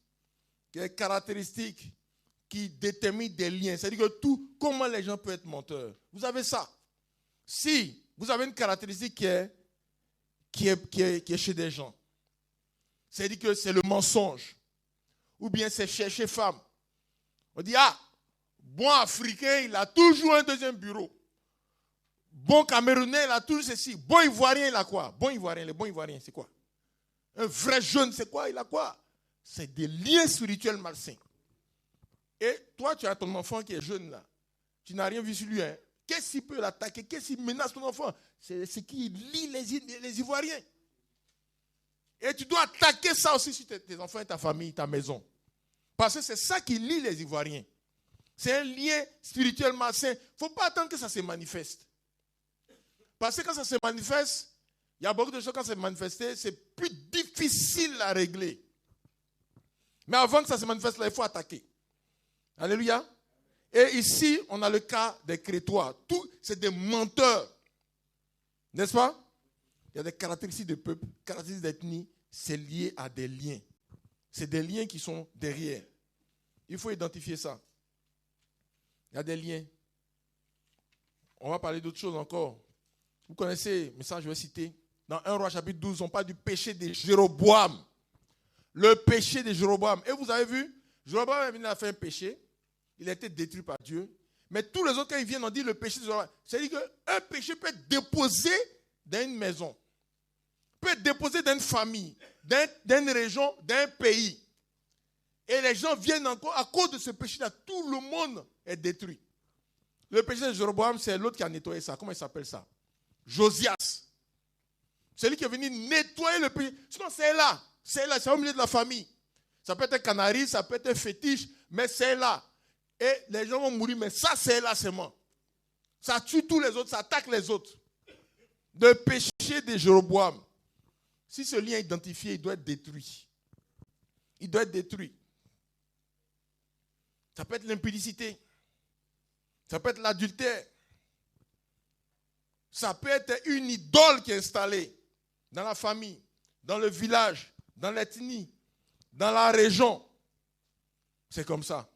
qui déterminent des liens. C'est-à-dire que tout, comment les gens peuvent être menteurs. Vous avez ça. Si vous avez une caractéristique qui est chez des gens, c'est-à-dire que c'est le mensonge, ou bien c'est chercher femme. On dit, bon Africain, il a toujours un deuxième bureau. Bon Camerounais, il a toujours ceci. Bon Ivoirien, il a quoi? Bon Ivoirien, les bons Ivoiriens, c'est quoi? Un vrai jeune, c'est quoi? Il a quoi? C'est des liens spirituels malsains. Et toi, tu as ton enfant qui est jeune là. Tu n'as rien vu sur lui. Hein? Qu'est-ce qui peut l'attaquer? Qu'est-ce qui menace ton enfant? C'est ce qui lie les Ivoiriens. Et tu dois attaquer ça aussi sur tes enfants et ta famille, ta maison. Parce que c'est ça qui lie les Ivoiriens. C'est un lien spirituel malsain. Il ne faut pas attendre que ça se manifeste. Parce que quand ça se manifeste, il y a beaucoup de choses quand c'est manifesté, c'est plus difficile à régler. Mais avant que ça se manifeste, là, il faut attaquer. Alléluia. Et ici, on a le cas des Crétois. Tout, c'est des menteurs. N'est-ce pas? Il y a des caractéristiques de peuple, caractéristiques d'ethnie, c'est lié à des liens. C'est des liens qui sont derrière. Il faut identifier ça. Il y a des liens. On va parler d'autres choses encore. Vous connaissez, mais ça je vais citer. Dans 1 Roi chapitre 12, on parle du péché de Jéroboam. Le péché de Jéroboam. Et vous avez vu, Jéroboam il a fait un péché. Il a été détruit par Dieu. Mais tous les autres, quand ils viennent, on dit le péché de Jéroboam. C'est-à-dire qu'un péché peut être déposé dans une maison. Peut être déposé dans une famille, dans une région, dans un pays. Et les gens viennent encore, à cause de ce péché-là, tout le monde est détruit. Le péché de Jéroboam, c'est l'autre qui a nettoyé ça. Comment il s'appelle ça? Josias. C'est lui qui est venu nettoyer le péché. Sinon, c'est là, c'est au milieu de la famille. Ça peut être un canari, ça peut être un fétiche, mais c'est là. Et les gens vont mourir, mais ça, c'est là seulement. Ça tue tous les autres, ça attaque les autres. Le péché de Jéroboam. Si ce lien est identifié, il doit être détruit. Il doit être détruit. Ça peut être l'impudicité. Ça peut être l'adultère. Ça peut être une idole qui est installée dans la famille, dans le village, dans l'ethnie, dans la région. C'est comme ça.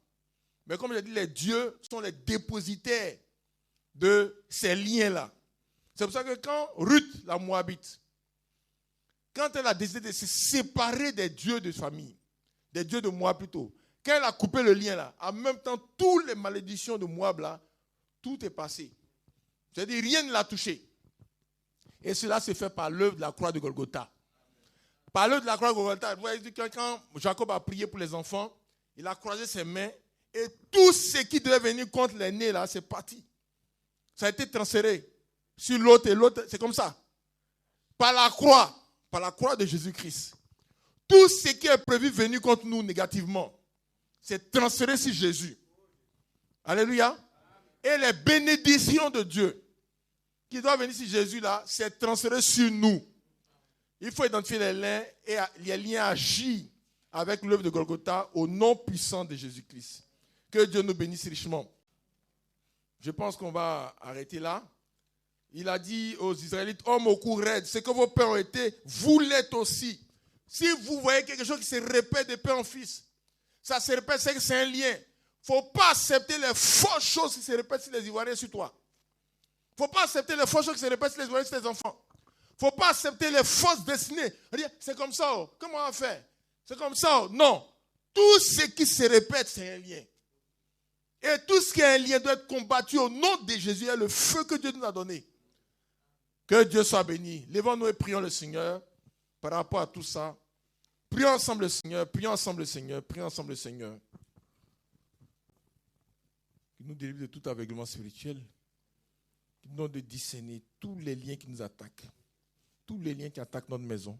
Mais comme je dis, les dieux sont les dépositaires de ces liens-là. C'est pour ça que quand Ruth, la Moabite, quand elle a décidé de se séparer des dieux de famille, des dieux de Moab plutôt, quand elle a coupé le lien là, en même temps, toutes les malédictions de Moab là, tout est passé. C'est-à-dire, rien ne l'a touché. Et cela s'est fait par l'œuvre de la croix de Golgotha. Par l'œuvre de la croix de Golgotha, vous voyez, quand Jacob a prié pour les enfants, il a croisé ses mains et tout ce qui devait venir contre les nez, là, c'est parti. Ça a été transféré sur l'autre et l'autre, c'est comme ça. Par la croix de Jésus-Christ. Tout ce qui est prévu venir contre nous négativement, c'est transféré sur Jésus. Alléluia. Et les bénédictions de Dieu qui doivent venir sur Jésus là, c'est transféré sur nous. Il faut identifier les liens et les liens agir avec l'œuvre de Golgotha au nom puissant de Jésus-Christ. Que Dieu nous bénisse richement. Je pense qu'on va arrêter là. Il a dit aux Israélites, hommes au cou raide, ce que vos pères ont été, vous l'êtes aussi. Si vous voyez quelque chose qui se répète de père en fils, ça se répète, c'est que c'est un lien. Il ne faut pas accepter les fausses choses qui se répètent sur les Ivoiriens sur toi. Il ne faut pas accepter les fausses choses qui se répètent sur les Ivoiriens sur tes enfants. Il ne faut pas accepter les fausses destinées. C'est comme ça, oh. Comment on va faire? C'est comme ça, oh. Non. Tout ce qui se répète, c'est un lien. Et tout ce qui est un lien doit être combattu au nom de Jésus. Et le feu que Dieu nous a donné. Que Dieu soit béni. Lèvons-nous et prions le Seigneur par rapport à tout ça. Prions ensemble le Seigneur, prions ensemble le Seigneur, prions ensemble le Seigneur. Qu'il nous délivre de tout aveuglement spirituel. Qu'il nous donne de discerner tous les liens qui nous attaquent. Tous les liens qui attaquent notre maison.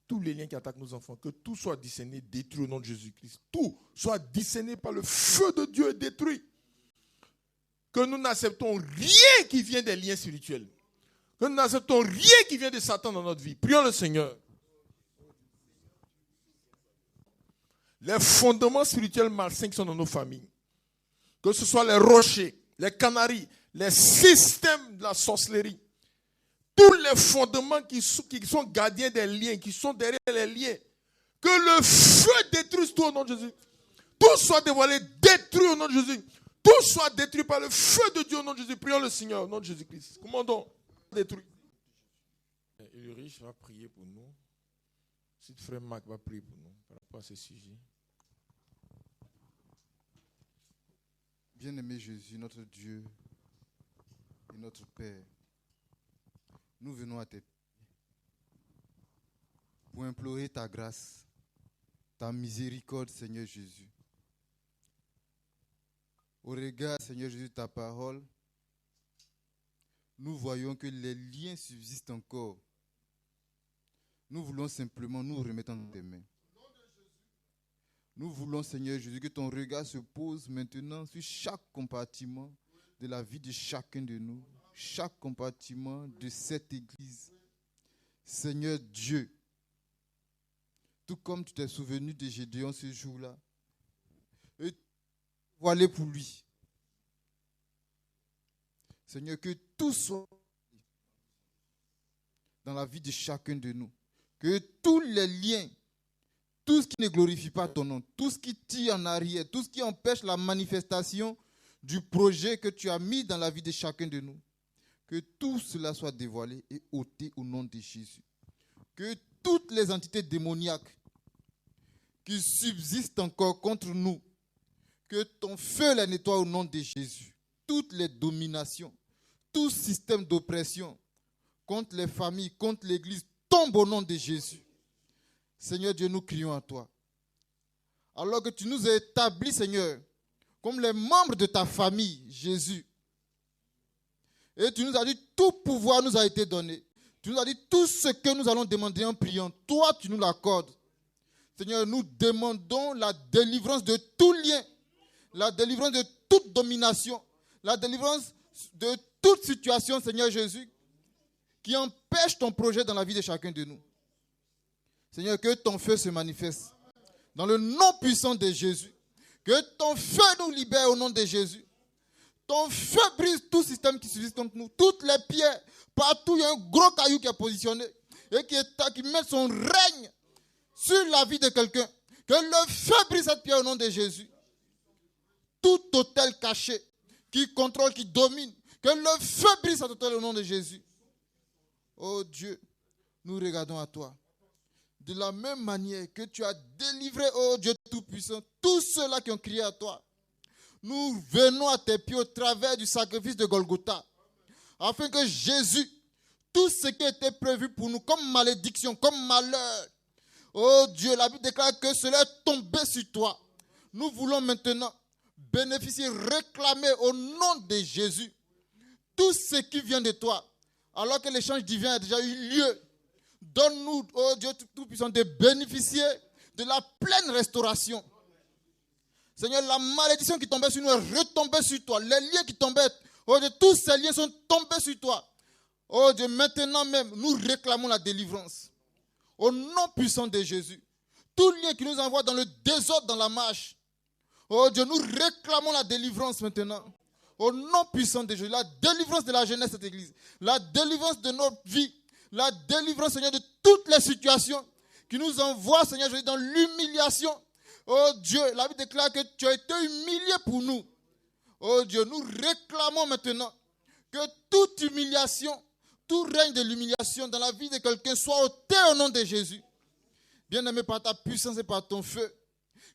Tous les liens qui attaquent nos enfants. Que tout soit discerné, détruit au nom de Jésus-Christ. Tout soit discerné par le feu de Dieu et détruit. Que nous n'acceptons rien qui vient des liens spirituels. Que nous n'acceptons rien qui vient de Satan dans notre vie. Prions le Seigneur. Les fondements spirituels malsains qui sont dans nos familles. Que ce soit les rochers, les canaries, les systèmes de la sorcellerie. Tous les fondements qui sont gardiens des liens, qui sont derrière les liens. Que le feu détruise tout au nom de Jésus. Tout soit dévoilé, détruit au nom de Jésus. Tout soit détruit par le feu de Dieu au nom de Jésus. Prions le Seigneur au nom de Jésus-Christ. Commandons. Détruit. Ulrich va prier pour nous. Si frère Marc va prier pour nous par rapport à ce sujet. Bien-aimé Jésus, notre Dieu et notre Père, nous venons à tes pieds pour implorer ta grâce, ta miséricorde, Seigneur Jésus. Au regard, Seigneur Jésus, de ta parole, nous voyons que les liens subsistent encore. Nous voulons simplement nous remettre dans tes mains. Nous voulons, Seigneur Jésus, que ton regard se pose maintenant sur chaque compartiment de la vie de chacun de nous, chaque compartiment de cette église. Seigneur Dieu, tout comme tu t'es souvenu de Gédéon ce jour-là, et voilà pour lui. Seigneur, que tout soit dans la vie de chacun de nous. Que tous les liens, tout ce qui ne glorifie pas ton nom, tout ce qui tire en arrière, tout ce qui empêche la manifestation du projet que tu as mis dans la vie de chacun de nous, que tout cela soit dévoilé et ôté au nom de Jésus. Que toutes les entités démoniaques qui subsistent encore contre nous, que ton feu les nettoie au nom de Jésus. Toutes les dominations, tout système d'oppression contre les familles, contre l'Église, tombe au nom de Jésus. Seigneur Dieu, nous crions à toi. Alors que tu nous as établis, Seigneur, comme les membres de ta famille, Jésus. Et tu nous as dit, tout pouvoir nous a été donné. Tu nous as dit, tout ce que nous allons demander en priant, toi, tu nous l'accordes. Seigneur, nous demandons la délivrance de tout lien, la délivrance de toute domination, la délivrance de toute situation, Seigneur Jésus, qui empêche ton projet dans la vie de chacun de nous. Seigneur, que ton feu se manifeste dans le nom puissant de Jésus. Que ton feu nous libère au nom de Jésus. Ton feu brise tout système qui subsiste contre nous. Toutes les pierres, partout il y a un gros caillou qui est positionné et qui met son règne sur la vie de quelqu'un. Que le feu brise cette pierre au nom de Jésus. Tout hôtel caché qui contrôle, qui domine. Que le feu brise cet hôtel au nom de Jésus. Oh Dieu, nous regardons à toi. De la même manière que tu as délivré, oh Dieu Tout-Puissant, tous ceux-là qui ont crié à toi. Nous venons à tes pieds au travers du sacrifice de Golgotha. afin que Jésus, tout ce qui était prévu pour nous comme malédiction, comme malheur, oh Dieu, la Bible déclare que cela est tombé sur toi. Nous voulons maintenant bénéficier, réclamer au nom de Jésus tout ce qui vient de toi, alors que l'échange divin a déjà eu lieu. Donne-nous, oh Dieu Tout-Puissant, de bénéficier de la pleine restauration. Seigneur, la malédiction qui tombait sur nous est retombée sur toi. Les liens qui tombaient, oh Dieu, tous ces liens sont tombés sur toi. Oh Dieu, maintenant même, nous réclamons la délivrance. Au nom puissant de Jésus. Tout lien qui nous envoie dans le désordre, dans la marche. Oh Dieu, nous réclamons la délivrance maintenant. Au nom puissant de Jésus. La délivrance de la jeunesse de cette église. La délivrance de notre vie. La délivrance, Seigneur, de toutes les situations qui nous envoient, Seigneur Jésus, dans l'humiliation. Oh Dieu, la Bible déclare que tu as été humilié pour nous. Oh Dieu, nous réclamons maintenant que toute humiliation, tout règne de l'humiliation dans la vie de quelqu'un soit ôté au nom de Jésus. Bien-aimé, par ta puissance et par ton feu,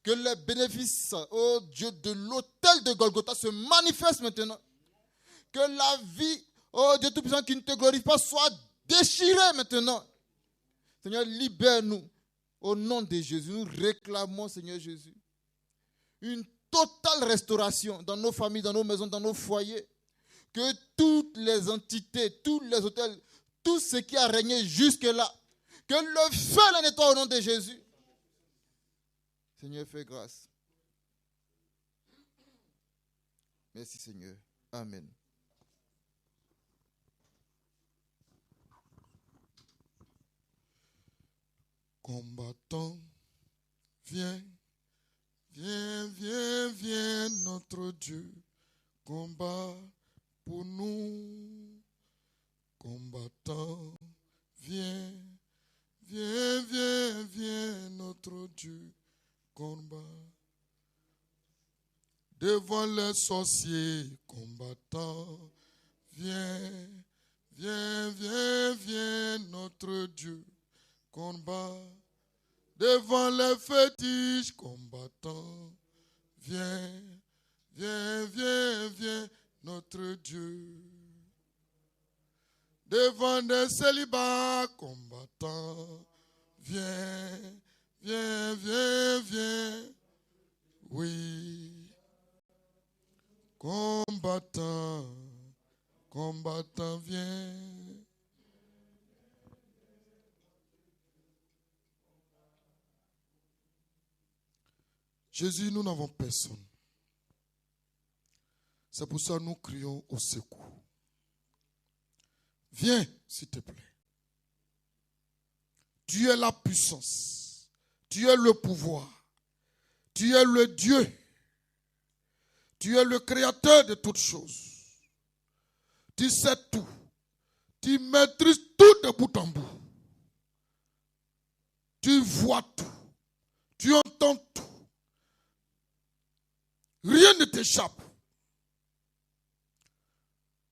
que les bénéfices, oh Dieu, de l'autel de Golgotha se manifestent maintenant. Que la vie, oh Dieu Tout-Puissant, qui ne te glorifie pas, soit déchirée maintenant. Seigneur, libère-nous au nom de Jésus. Nous réclamons, Seigneur Jésus, une totale restauration dans nos familles, dans nos maisons, dans nos foyers. Que toutes les entités, tous les hôtels, tout ce qui a régné jusque-là, que le feu la nettoie au nom de Jésus. Seigneur, fais grâce. Merci Seigneur. Amen. Combattant, viens, viens, viens, viens, notre Dieu, combat pour nous. Combattant, viens, viens, viens, viens, notre Dieu, combat. Devant les sorciers combattants, viens, viens, viens, viens, notre Dieu, combat. Devant les fétiches combattants, viens, viens, viens, viens, notre Dieu. Devant des célibats combattants, viens, viens, viens, viens, oui. Combattant, combattant, viens. Jésus, nous n'avons personne. C'est pour ça que nous crions au secours. Viens, s'il te plaît. Tu es la puissance. Tu es le pouvoir. Tu es le Dieu. Tu es le créateur de toutes choses. Tu sais tout. Tu maîtrises tout de bout en bout. Tu vois tout. Tu entends tout. Rien ne t'échappe.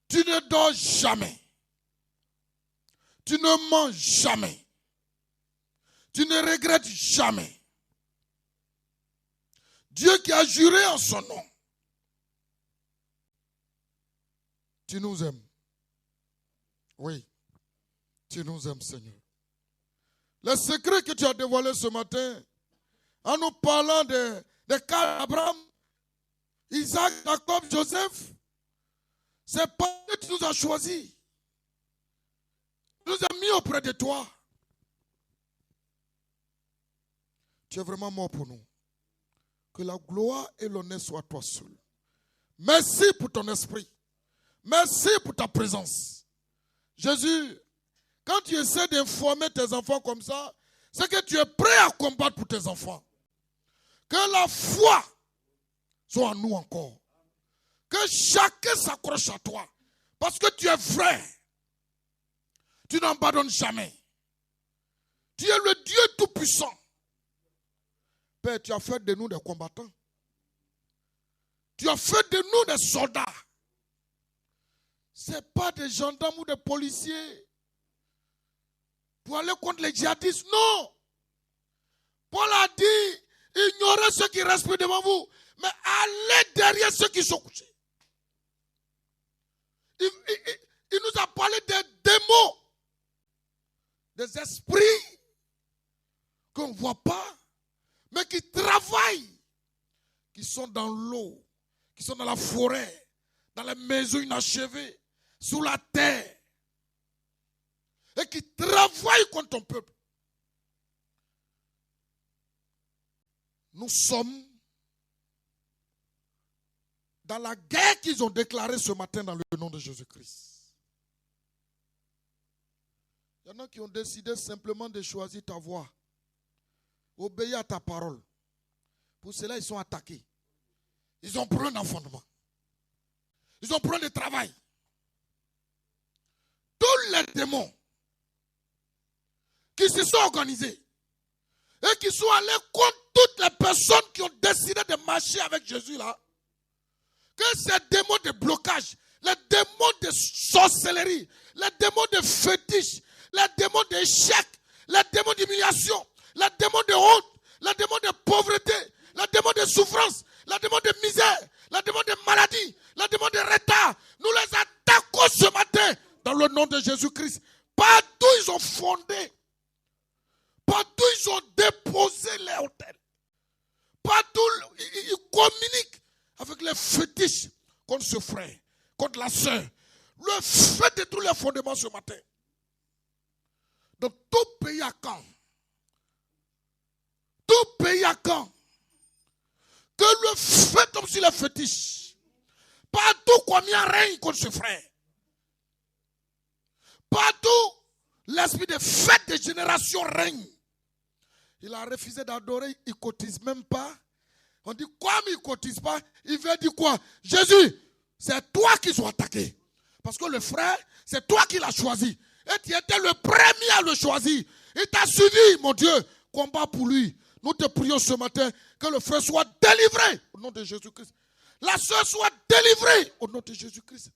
Tu ne dors jamais. Tu ne manges jamais. Tu ne regrettes jamais. Dieu qui a juré en son nom. Tu nous aimes. Oui, tu nous aimes, Seigneur. Le secret que tu as dévoilé ce matin, en nous parlant des cas d'Abraham, Isaac, Jacob, Joseph, c'est parce que tu nous as choisis. Tu nous as mis auprès de toi. Tu es vraiment mort pour nous. Que la gloire et l'honneur soient à toi seul. Merci pour ton esprit. Merci pour ta présence. Jésus, quand tu essaies d'informer tes enfants comme ça, c'est que tu es prêt à combattre pour tes enfants. Que la foi soit en nous encore. Que chacun s'accroche à toi. Parce que tu es vrai. Tu n'abandonnes jamais. Tu es le Dieu tout-puissant. Père, tu as fait de nous des combattants. Tu as fait de nous des soldats. Ce n'est pas des gendarmes ou des policiers pour aller contre les djihadistes. Non. Paul a dit, ignorez ceux qui respirent devant vous, mais allez derrière ceux qui sont couchés. il nous a parlé des démons, des esprits qu'on ne voit pas, mais qui travaillent, qui sont dans l'eau, qui sont dans la forêt, dans les maisons inachevées, sous la terre, et qui travaillent contre ton peuple. Nous sommes dans la guerre qu'ils ont déclarée ce matin dans le nom de Jésus-Christ. Il y en a qui ont décidé simplement de choisir ta voie, obéir à ta parole. Pour cela, ils sont attaqués. Ils ont pris un enfandement. Ils ont pris le travail. Tous les démons qui se sont organisés et qui sont allés contre toutes les personnes qui ont décidé de marcher avec Jésus là, que ces démons de blocage, les démons de sorcellerie, les démons de fétiche, les démons d'échec, les démons d'humiliation, les démons de honte, les démons de pauvreté, les démons de souffrance, les démons de misère, les démons de maladie, les démons de retard, nous les attaquons ce matin dans le nom de Jésus-Christ. Partout ils ont fondé, partout ils ont déposé les hôtels, partout ils communiquent avec les fétiches contre ce frère, contre la sœur. Le fait de tous les fondements ce matin. Dans tout pays à Caen, que le fait comme si les fétiches, partout combien règne contre ce frère. Partout, l'esprit de fête de génération règne. Il a refusé d'adorer, il ne cotise même pas. On dit, comme il ne cotise pas, il veut dire quoi? Jésus, c'est toi qu'ils ont attaqué. Parce que le frère, c'est toi qui l'as choisi. Et tu étais le premier à le choisir. Il t'a suivi, mon Dieu. Combat pour lui. Nous te prions ce matin que le frère soit délivré au nom de Jésus-Christ. La soeur soit délivrée au nom de Jésus-Christ.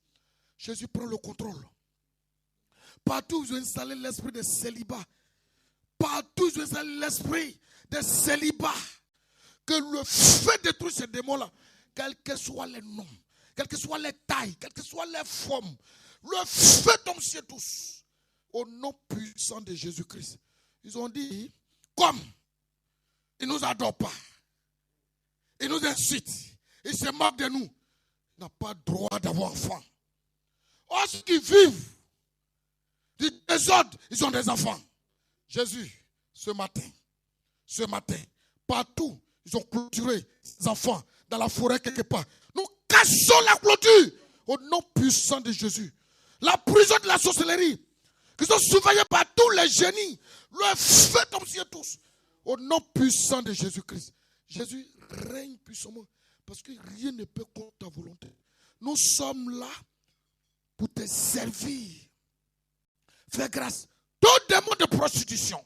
Jésus prend le contrôle. Partout où ils ont installé l'esprit de célibat. Partout où ils ont installé l'esprit de célibat. Que le feu détruit ces démons-là. Quels que soient les noms, quelles que soient les tailles, quelles que soient les formes. Le feu tombe sur tous. Au nom puissant de Jésus-Christ. Ils ont dit, comme ils ne nous adorent pas, ils nous incitent, ils se moquent de nous, ils n'ont pas droit d'avoir enfant. Or, ceux qui vivent du désordre, ils ont des enfants. Jésus, ce matin, partout, ils ont clôturé ces enfants dans la forêt quelque part. Nous cassons la clôture au nom puissant de Jésus. La prison de la sorcellerie, qui sont surveillés par tous les génies, le feu tombe sur tous. Au nom puissant de Jésus-Christ. Jésus règne puissamment parce que rien ne peut contre ta volonté. Nous sommes là pour te servir. Fais grâce. Tout démon de prostitution,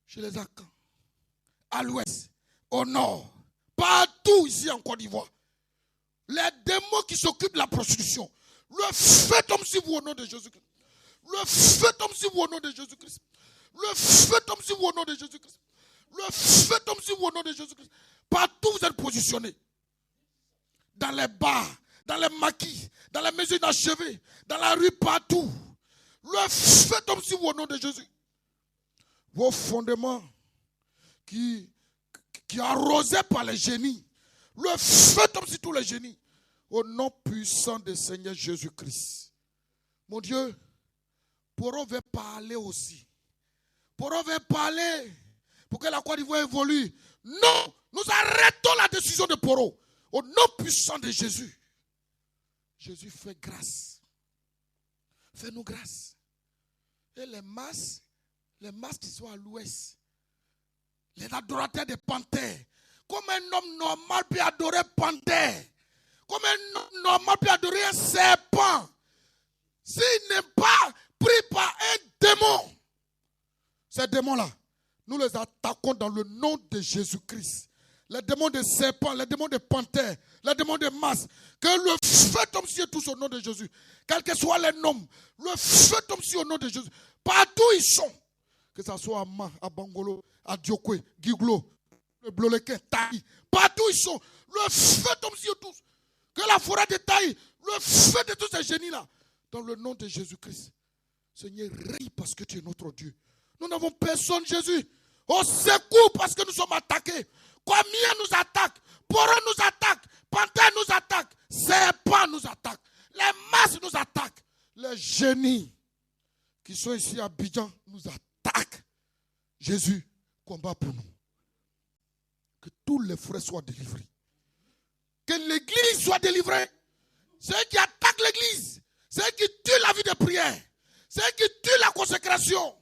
chez les Akans, à l'ouest, au nord, partout ici en Côte d'Ivoire, les démons qui s'occupent de la prostitution, le feu tombe sur vous au nom de Jésus-Christ. Le feu tombe sur vous au nom de Jésus-Christ. Le feu tombe sur vous au nom de Jésus-Christ. Le feu tombe sur vous au nom de Jésus-Christ. Partout vous êtes positionnés. Dans les bars, dans les maquis, dans les maisons inachevées, dans la rue, partout. Le feu tombe sur vous au nom de Jésus. Vos fondements qui arrosés par les génies. Le feu tombe sur tous les génies. Au nom puissant du Seigneur Jésus-Christ. Mon Dieu, Poro veut parler aussi. Poro veut parler pour que la Côte d'Ivoire évolue. Non, nous arrêtons la décision de Poro. Au nom puissant de Jésus. Jésus fait grâce. Fais-nous grâce. Et les masses qui sont à l'ouest, les adorateurs de panthères, comme un homme normal peut adorer panthère, comme un homme normal peut adorer un serpent, s'il n'est pas pris par un démon, ces démons-là, nous les attaquons dans le nom de Jésus-Christ. Les démons de serpents, les démons de panthères, les démons de masse, que le feu tombe sur tous au nom de Jésus. Quels que soient les noms, le feu tombe sur au nom de Jésus. Partout ils sont, que ce soit à Ma, à Bangolo, à Diokwe, Giglo, le Blolequin, Taï, partout ils sont, le feu tombe sur tous. Que la forêt de Taï, le feu de tous ces génies-là, Dans le nom de Jésus-Christ. Seigneur, règne parce que tu es notre Dieu. Nous n'avons personne, Jésus. Au secours parce que nous sommes attaqués. Combien nous attaquent? Poron nous attaque. Panthère nous attaque. Serpent nous attaque. Les masses nous attaquent. Les génies qui sont ici à Abidjan nous attaquent. Jésus, combat pour nous. Que tous les frères soient délivrés. Que l'église soit délivrée. Ceux qui attaquent l'église. Ceux qui tuent la vie de prière. Ceux qui tuent la consécration.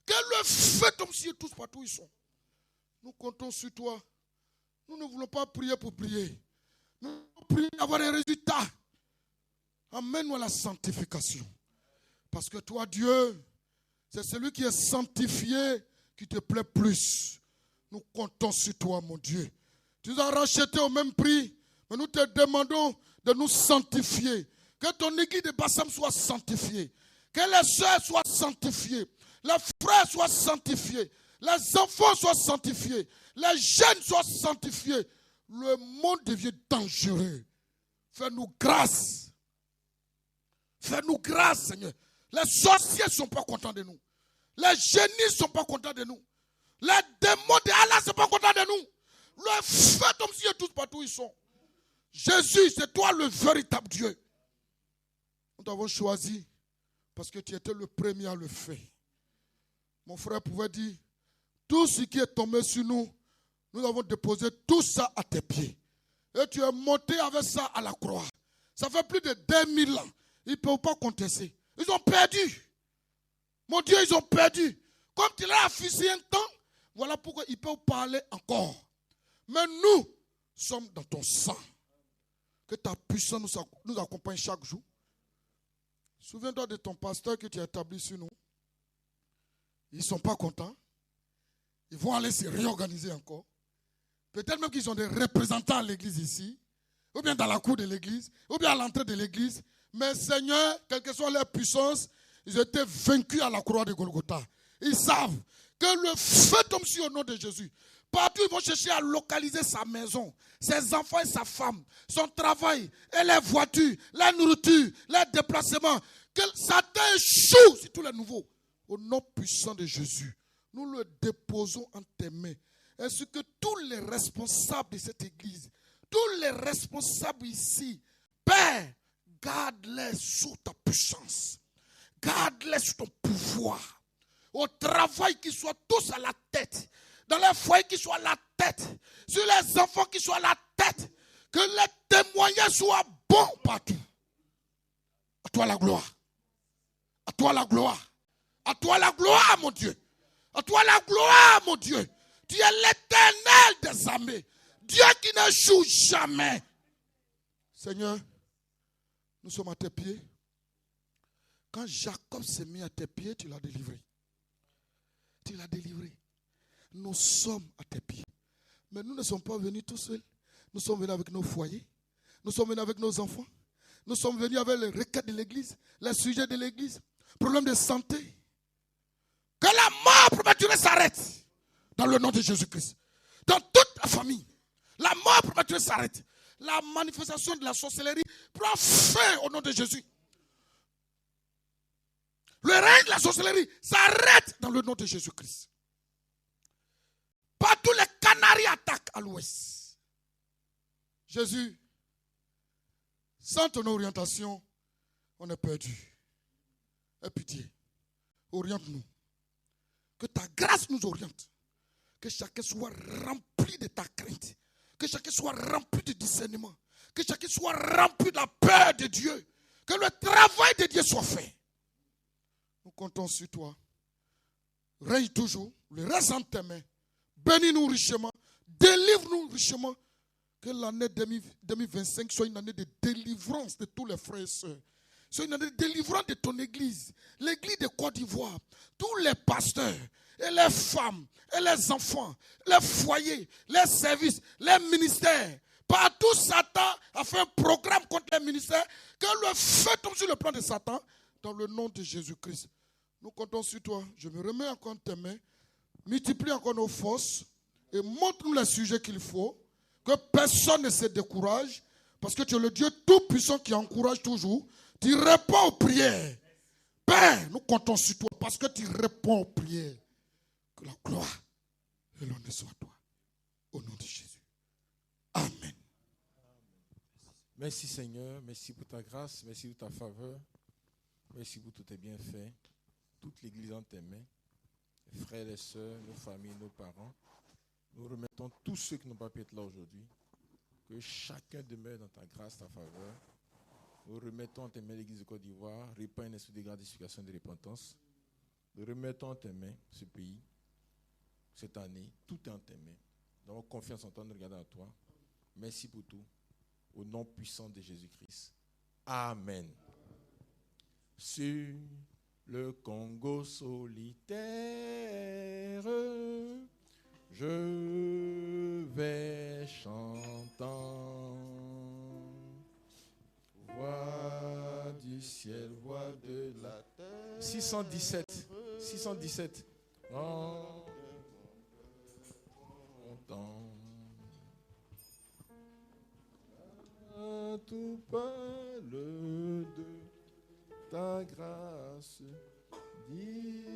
Que le feu tombe sur eux tous partout où ils sont. Nous comptons sur toi. Nous ne voulons pas prier pour prier. Nous voulons prier d'avoir des résultats. Amène-nous à la sanctification. Parce que toi, Dieu, c'est celui qui est sanctifié qui te plaît plus. Nous comptons sur toi, mon Dieu. Tu nous as rachetés au même prix. Mais nous te demandons de nous sanctifier. Que ton église de Bassam soit sanctifiée. Que les sœurs soient sanctifiées. Les frères soient sanctifiés. Les enfants soient sanctifiés. Les jeunes soient sanctifiés. Le monde devient dangereux. Fais-nous grâce. Fais-nous grâce, Seigneur. Les sorciers ne sont pas contents de nous. Les génies ne sont pas contents de nous. Les démons de Allah ne sont pas contents de nous. Le feu tombe sur eux tous partout où ils sont. Jésus, c'est toi le véritable Dieu. Nous t'avons choisi parce que tu étais le premier à le faire. Mon frère pouvait dire, tout ce qui est tombé sur nous, nous avons déposé tout ça à tes pieds. Et tu es monté avec ça à la croix. Ça fait plus de 2000 ans. Ils ne peuvent pas contester. Ils ont perdu. Mon Dieu, ils ont perdu. Comme tu l'as affiché un temps, voilà pourquoi ils peuvent parler encore. Mais nous sommes dans ton sang. Que ta puissance nous accompagne chaque jour. Souviens-toi de ton pasteur que tu as établi sur nous. Ils ne sont pas contents. Ils vont aller se réorganiser encore. Peut-être même qu'ils ont des représentants à l'église ici, ou bien dans la cour de l'église, ou bien à l'entrée de l'église. Mais Seigneur, quelle que soit leur puissance, ils étaient vaincus à la croix de Golgotha. Ils savent que le feu tombe sur le nom de Jésus. Partout, ils vont chercher à localiser sa maison, ses enfants et sa femme, son travail, et les voitures, la nourriture, les déplacements. Que Satan échoue sur tous les nouveaux. Au nom puissant de Jésus, nous le déposons en tes mains. Ainsi que tous les responsables de cette église, tous les responsables ici, Père, garde-les sous ta puissance. Garde-les sous ton pouvoir. Au travail, qu'ils soient tous à la tête. Dans les foyers, qu'ils soient à la tête. Sur les enfants, qu'ils soient à la tête. Que les témoignages soient bons partout. À toi la gloire. À toi la gloire. À toi la gloire, mon Dieu. À toi la gloire, mon Dieu. Tu es l'Éternel des armées. Dieu qui n'échoue jamais. Seigneur, nous sommes à tes pieds. Quand Jacob s'est mis à tes pieds, tu l'as délivré. Tu l'as délivré. Nous sommes à tes pieds. Mais nous ne sommes pas venus tout seuls. Nous sommes venus avec nos foyers. Nous sommes venus avec nos enfants. Nous sommes venus avec les requêtes de l'église, les sujets de l'église, problèmes de santé. Que la mort prématurée s'arrête. Dans le nom de Jésus-Christ. Dans toute la famille. La mort prématurée s'arrête. La manifestation de la sorcellerie prend fin au nom de Jésus. Le règne de la sorcellerie s'arrête dans le nom de Jésus-Christ. Partout les Canaries attaquent à l'ouest. Jésus, sans ton orientation, on est perdu. Aie pitié. Oriente-nous. Que ta grâce nous oriente. Que chacun soit rempli de ta crainte. Que chacun soit rempli de discernement. Que chacun soit rempli de la peur de Dieu. Que le travail de Dieu soit fait. Nous comptons sur toi. Règne toujours. Le reste en tes mains. Bénis-nous richement. Délivre-nous richement. Que l'année 2025 soit une année de délivrance de tous les frères et sœurs. Soit une année de délivrance de ton église. L'église de Côte d'Ivoire. Tous les pasteurs. Et les femmes. Et les enfants. Les foyers. Les services. Les ministères. Partout Satan a fait un programme contre les ministères. Que le feu tombe sur le plan de Satan. Dans le nom de Jésus-Christ. Nous comptons sur toi. Je me remets encore en tes mains. Multiplie encore nos forces. Et montre-nous les sujets qu'il faut. Que personne ne se décourage. Parce que tu es le Dieu tout-puissant qui encourage toujours. Tu réponds aux prières. Père, nous comptons sur toi parce que tu réponds aux prières. Que la gloire et l'honneur soient à toi. Au nom de Jésus. Amen. Merci Seigneur, merci pour ta grâce, merci pour ta faveur, merci pour tous tes bienfaits. Toute l'Église en tes mains, les frères et sœurs, nos familles, nos parents. Nous remettons tous ceux qui n'ont pas pu être là aujourd'hui. Que chacun demeure dans ta grâce, ta faveur. Nous remettons en tes mains l'Église de Côte d'Ivoire, répand un esprit de gratification et de repentance. Nous remettons en tes mains ce pays, cette année, tout est en tes mains. Nous avons confiance en toi, nous regardons à toi. Merci pour tout. Au nom puissant de Jésus-Christ. Amen. Sur le Congo solitaire, je vais chantant. Voix du ciel, voix de la terre. 617. 617. En montant. Tout parle de ta grâce divine.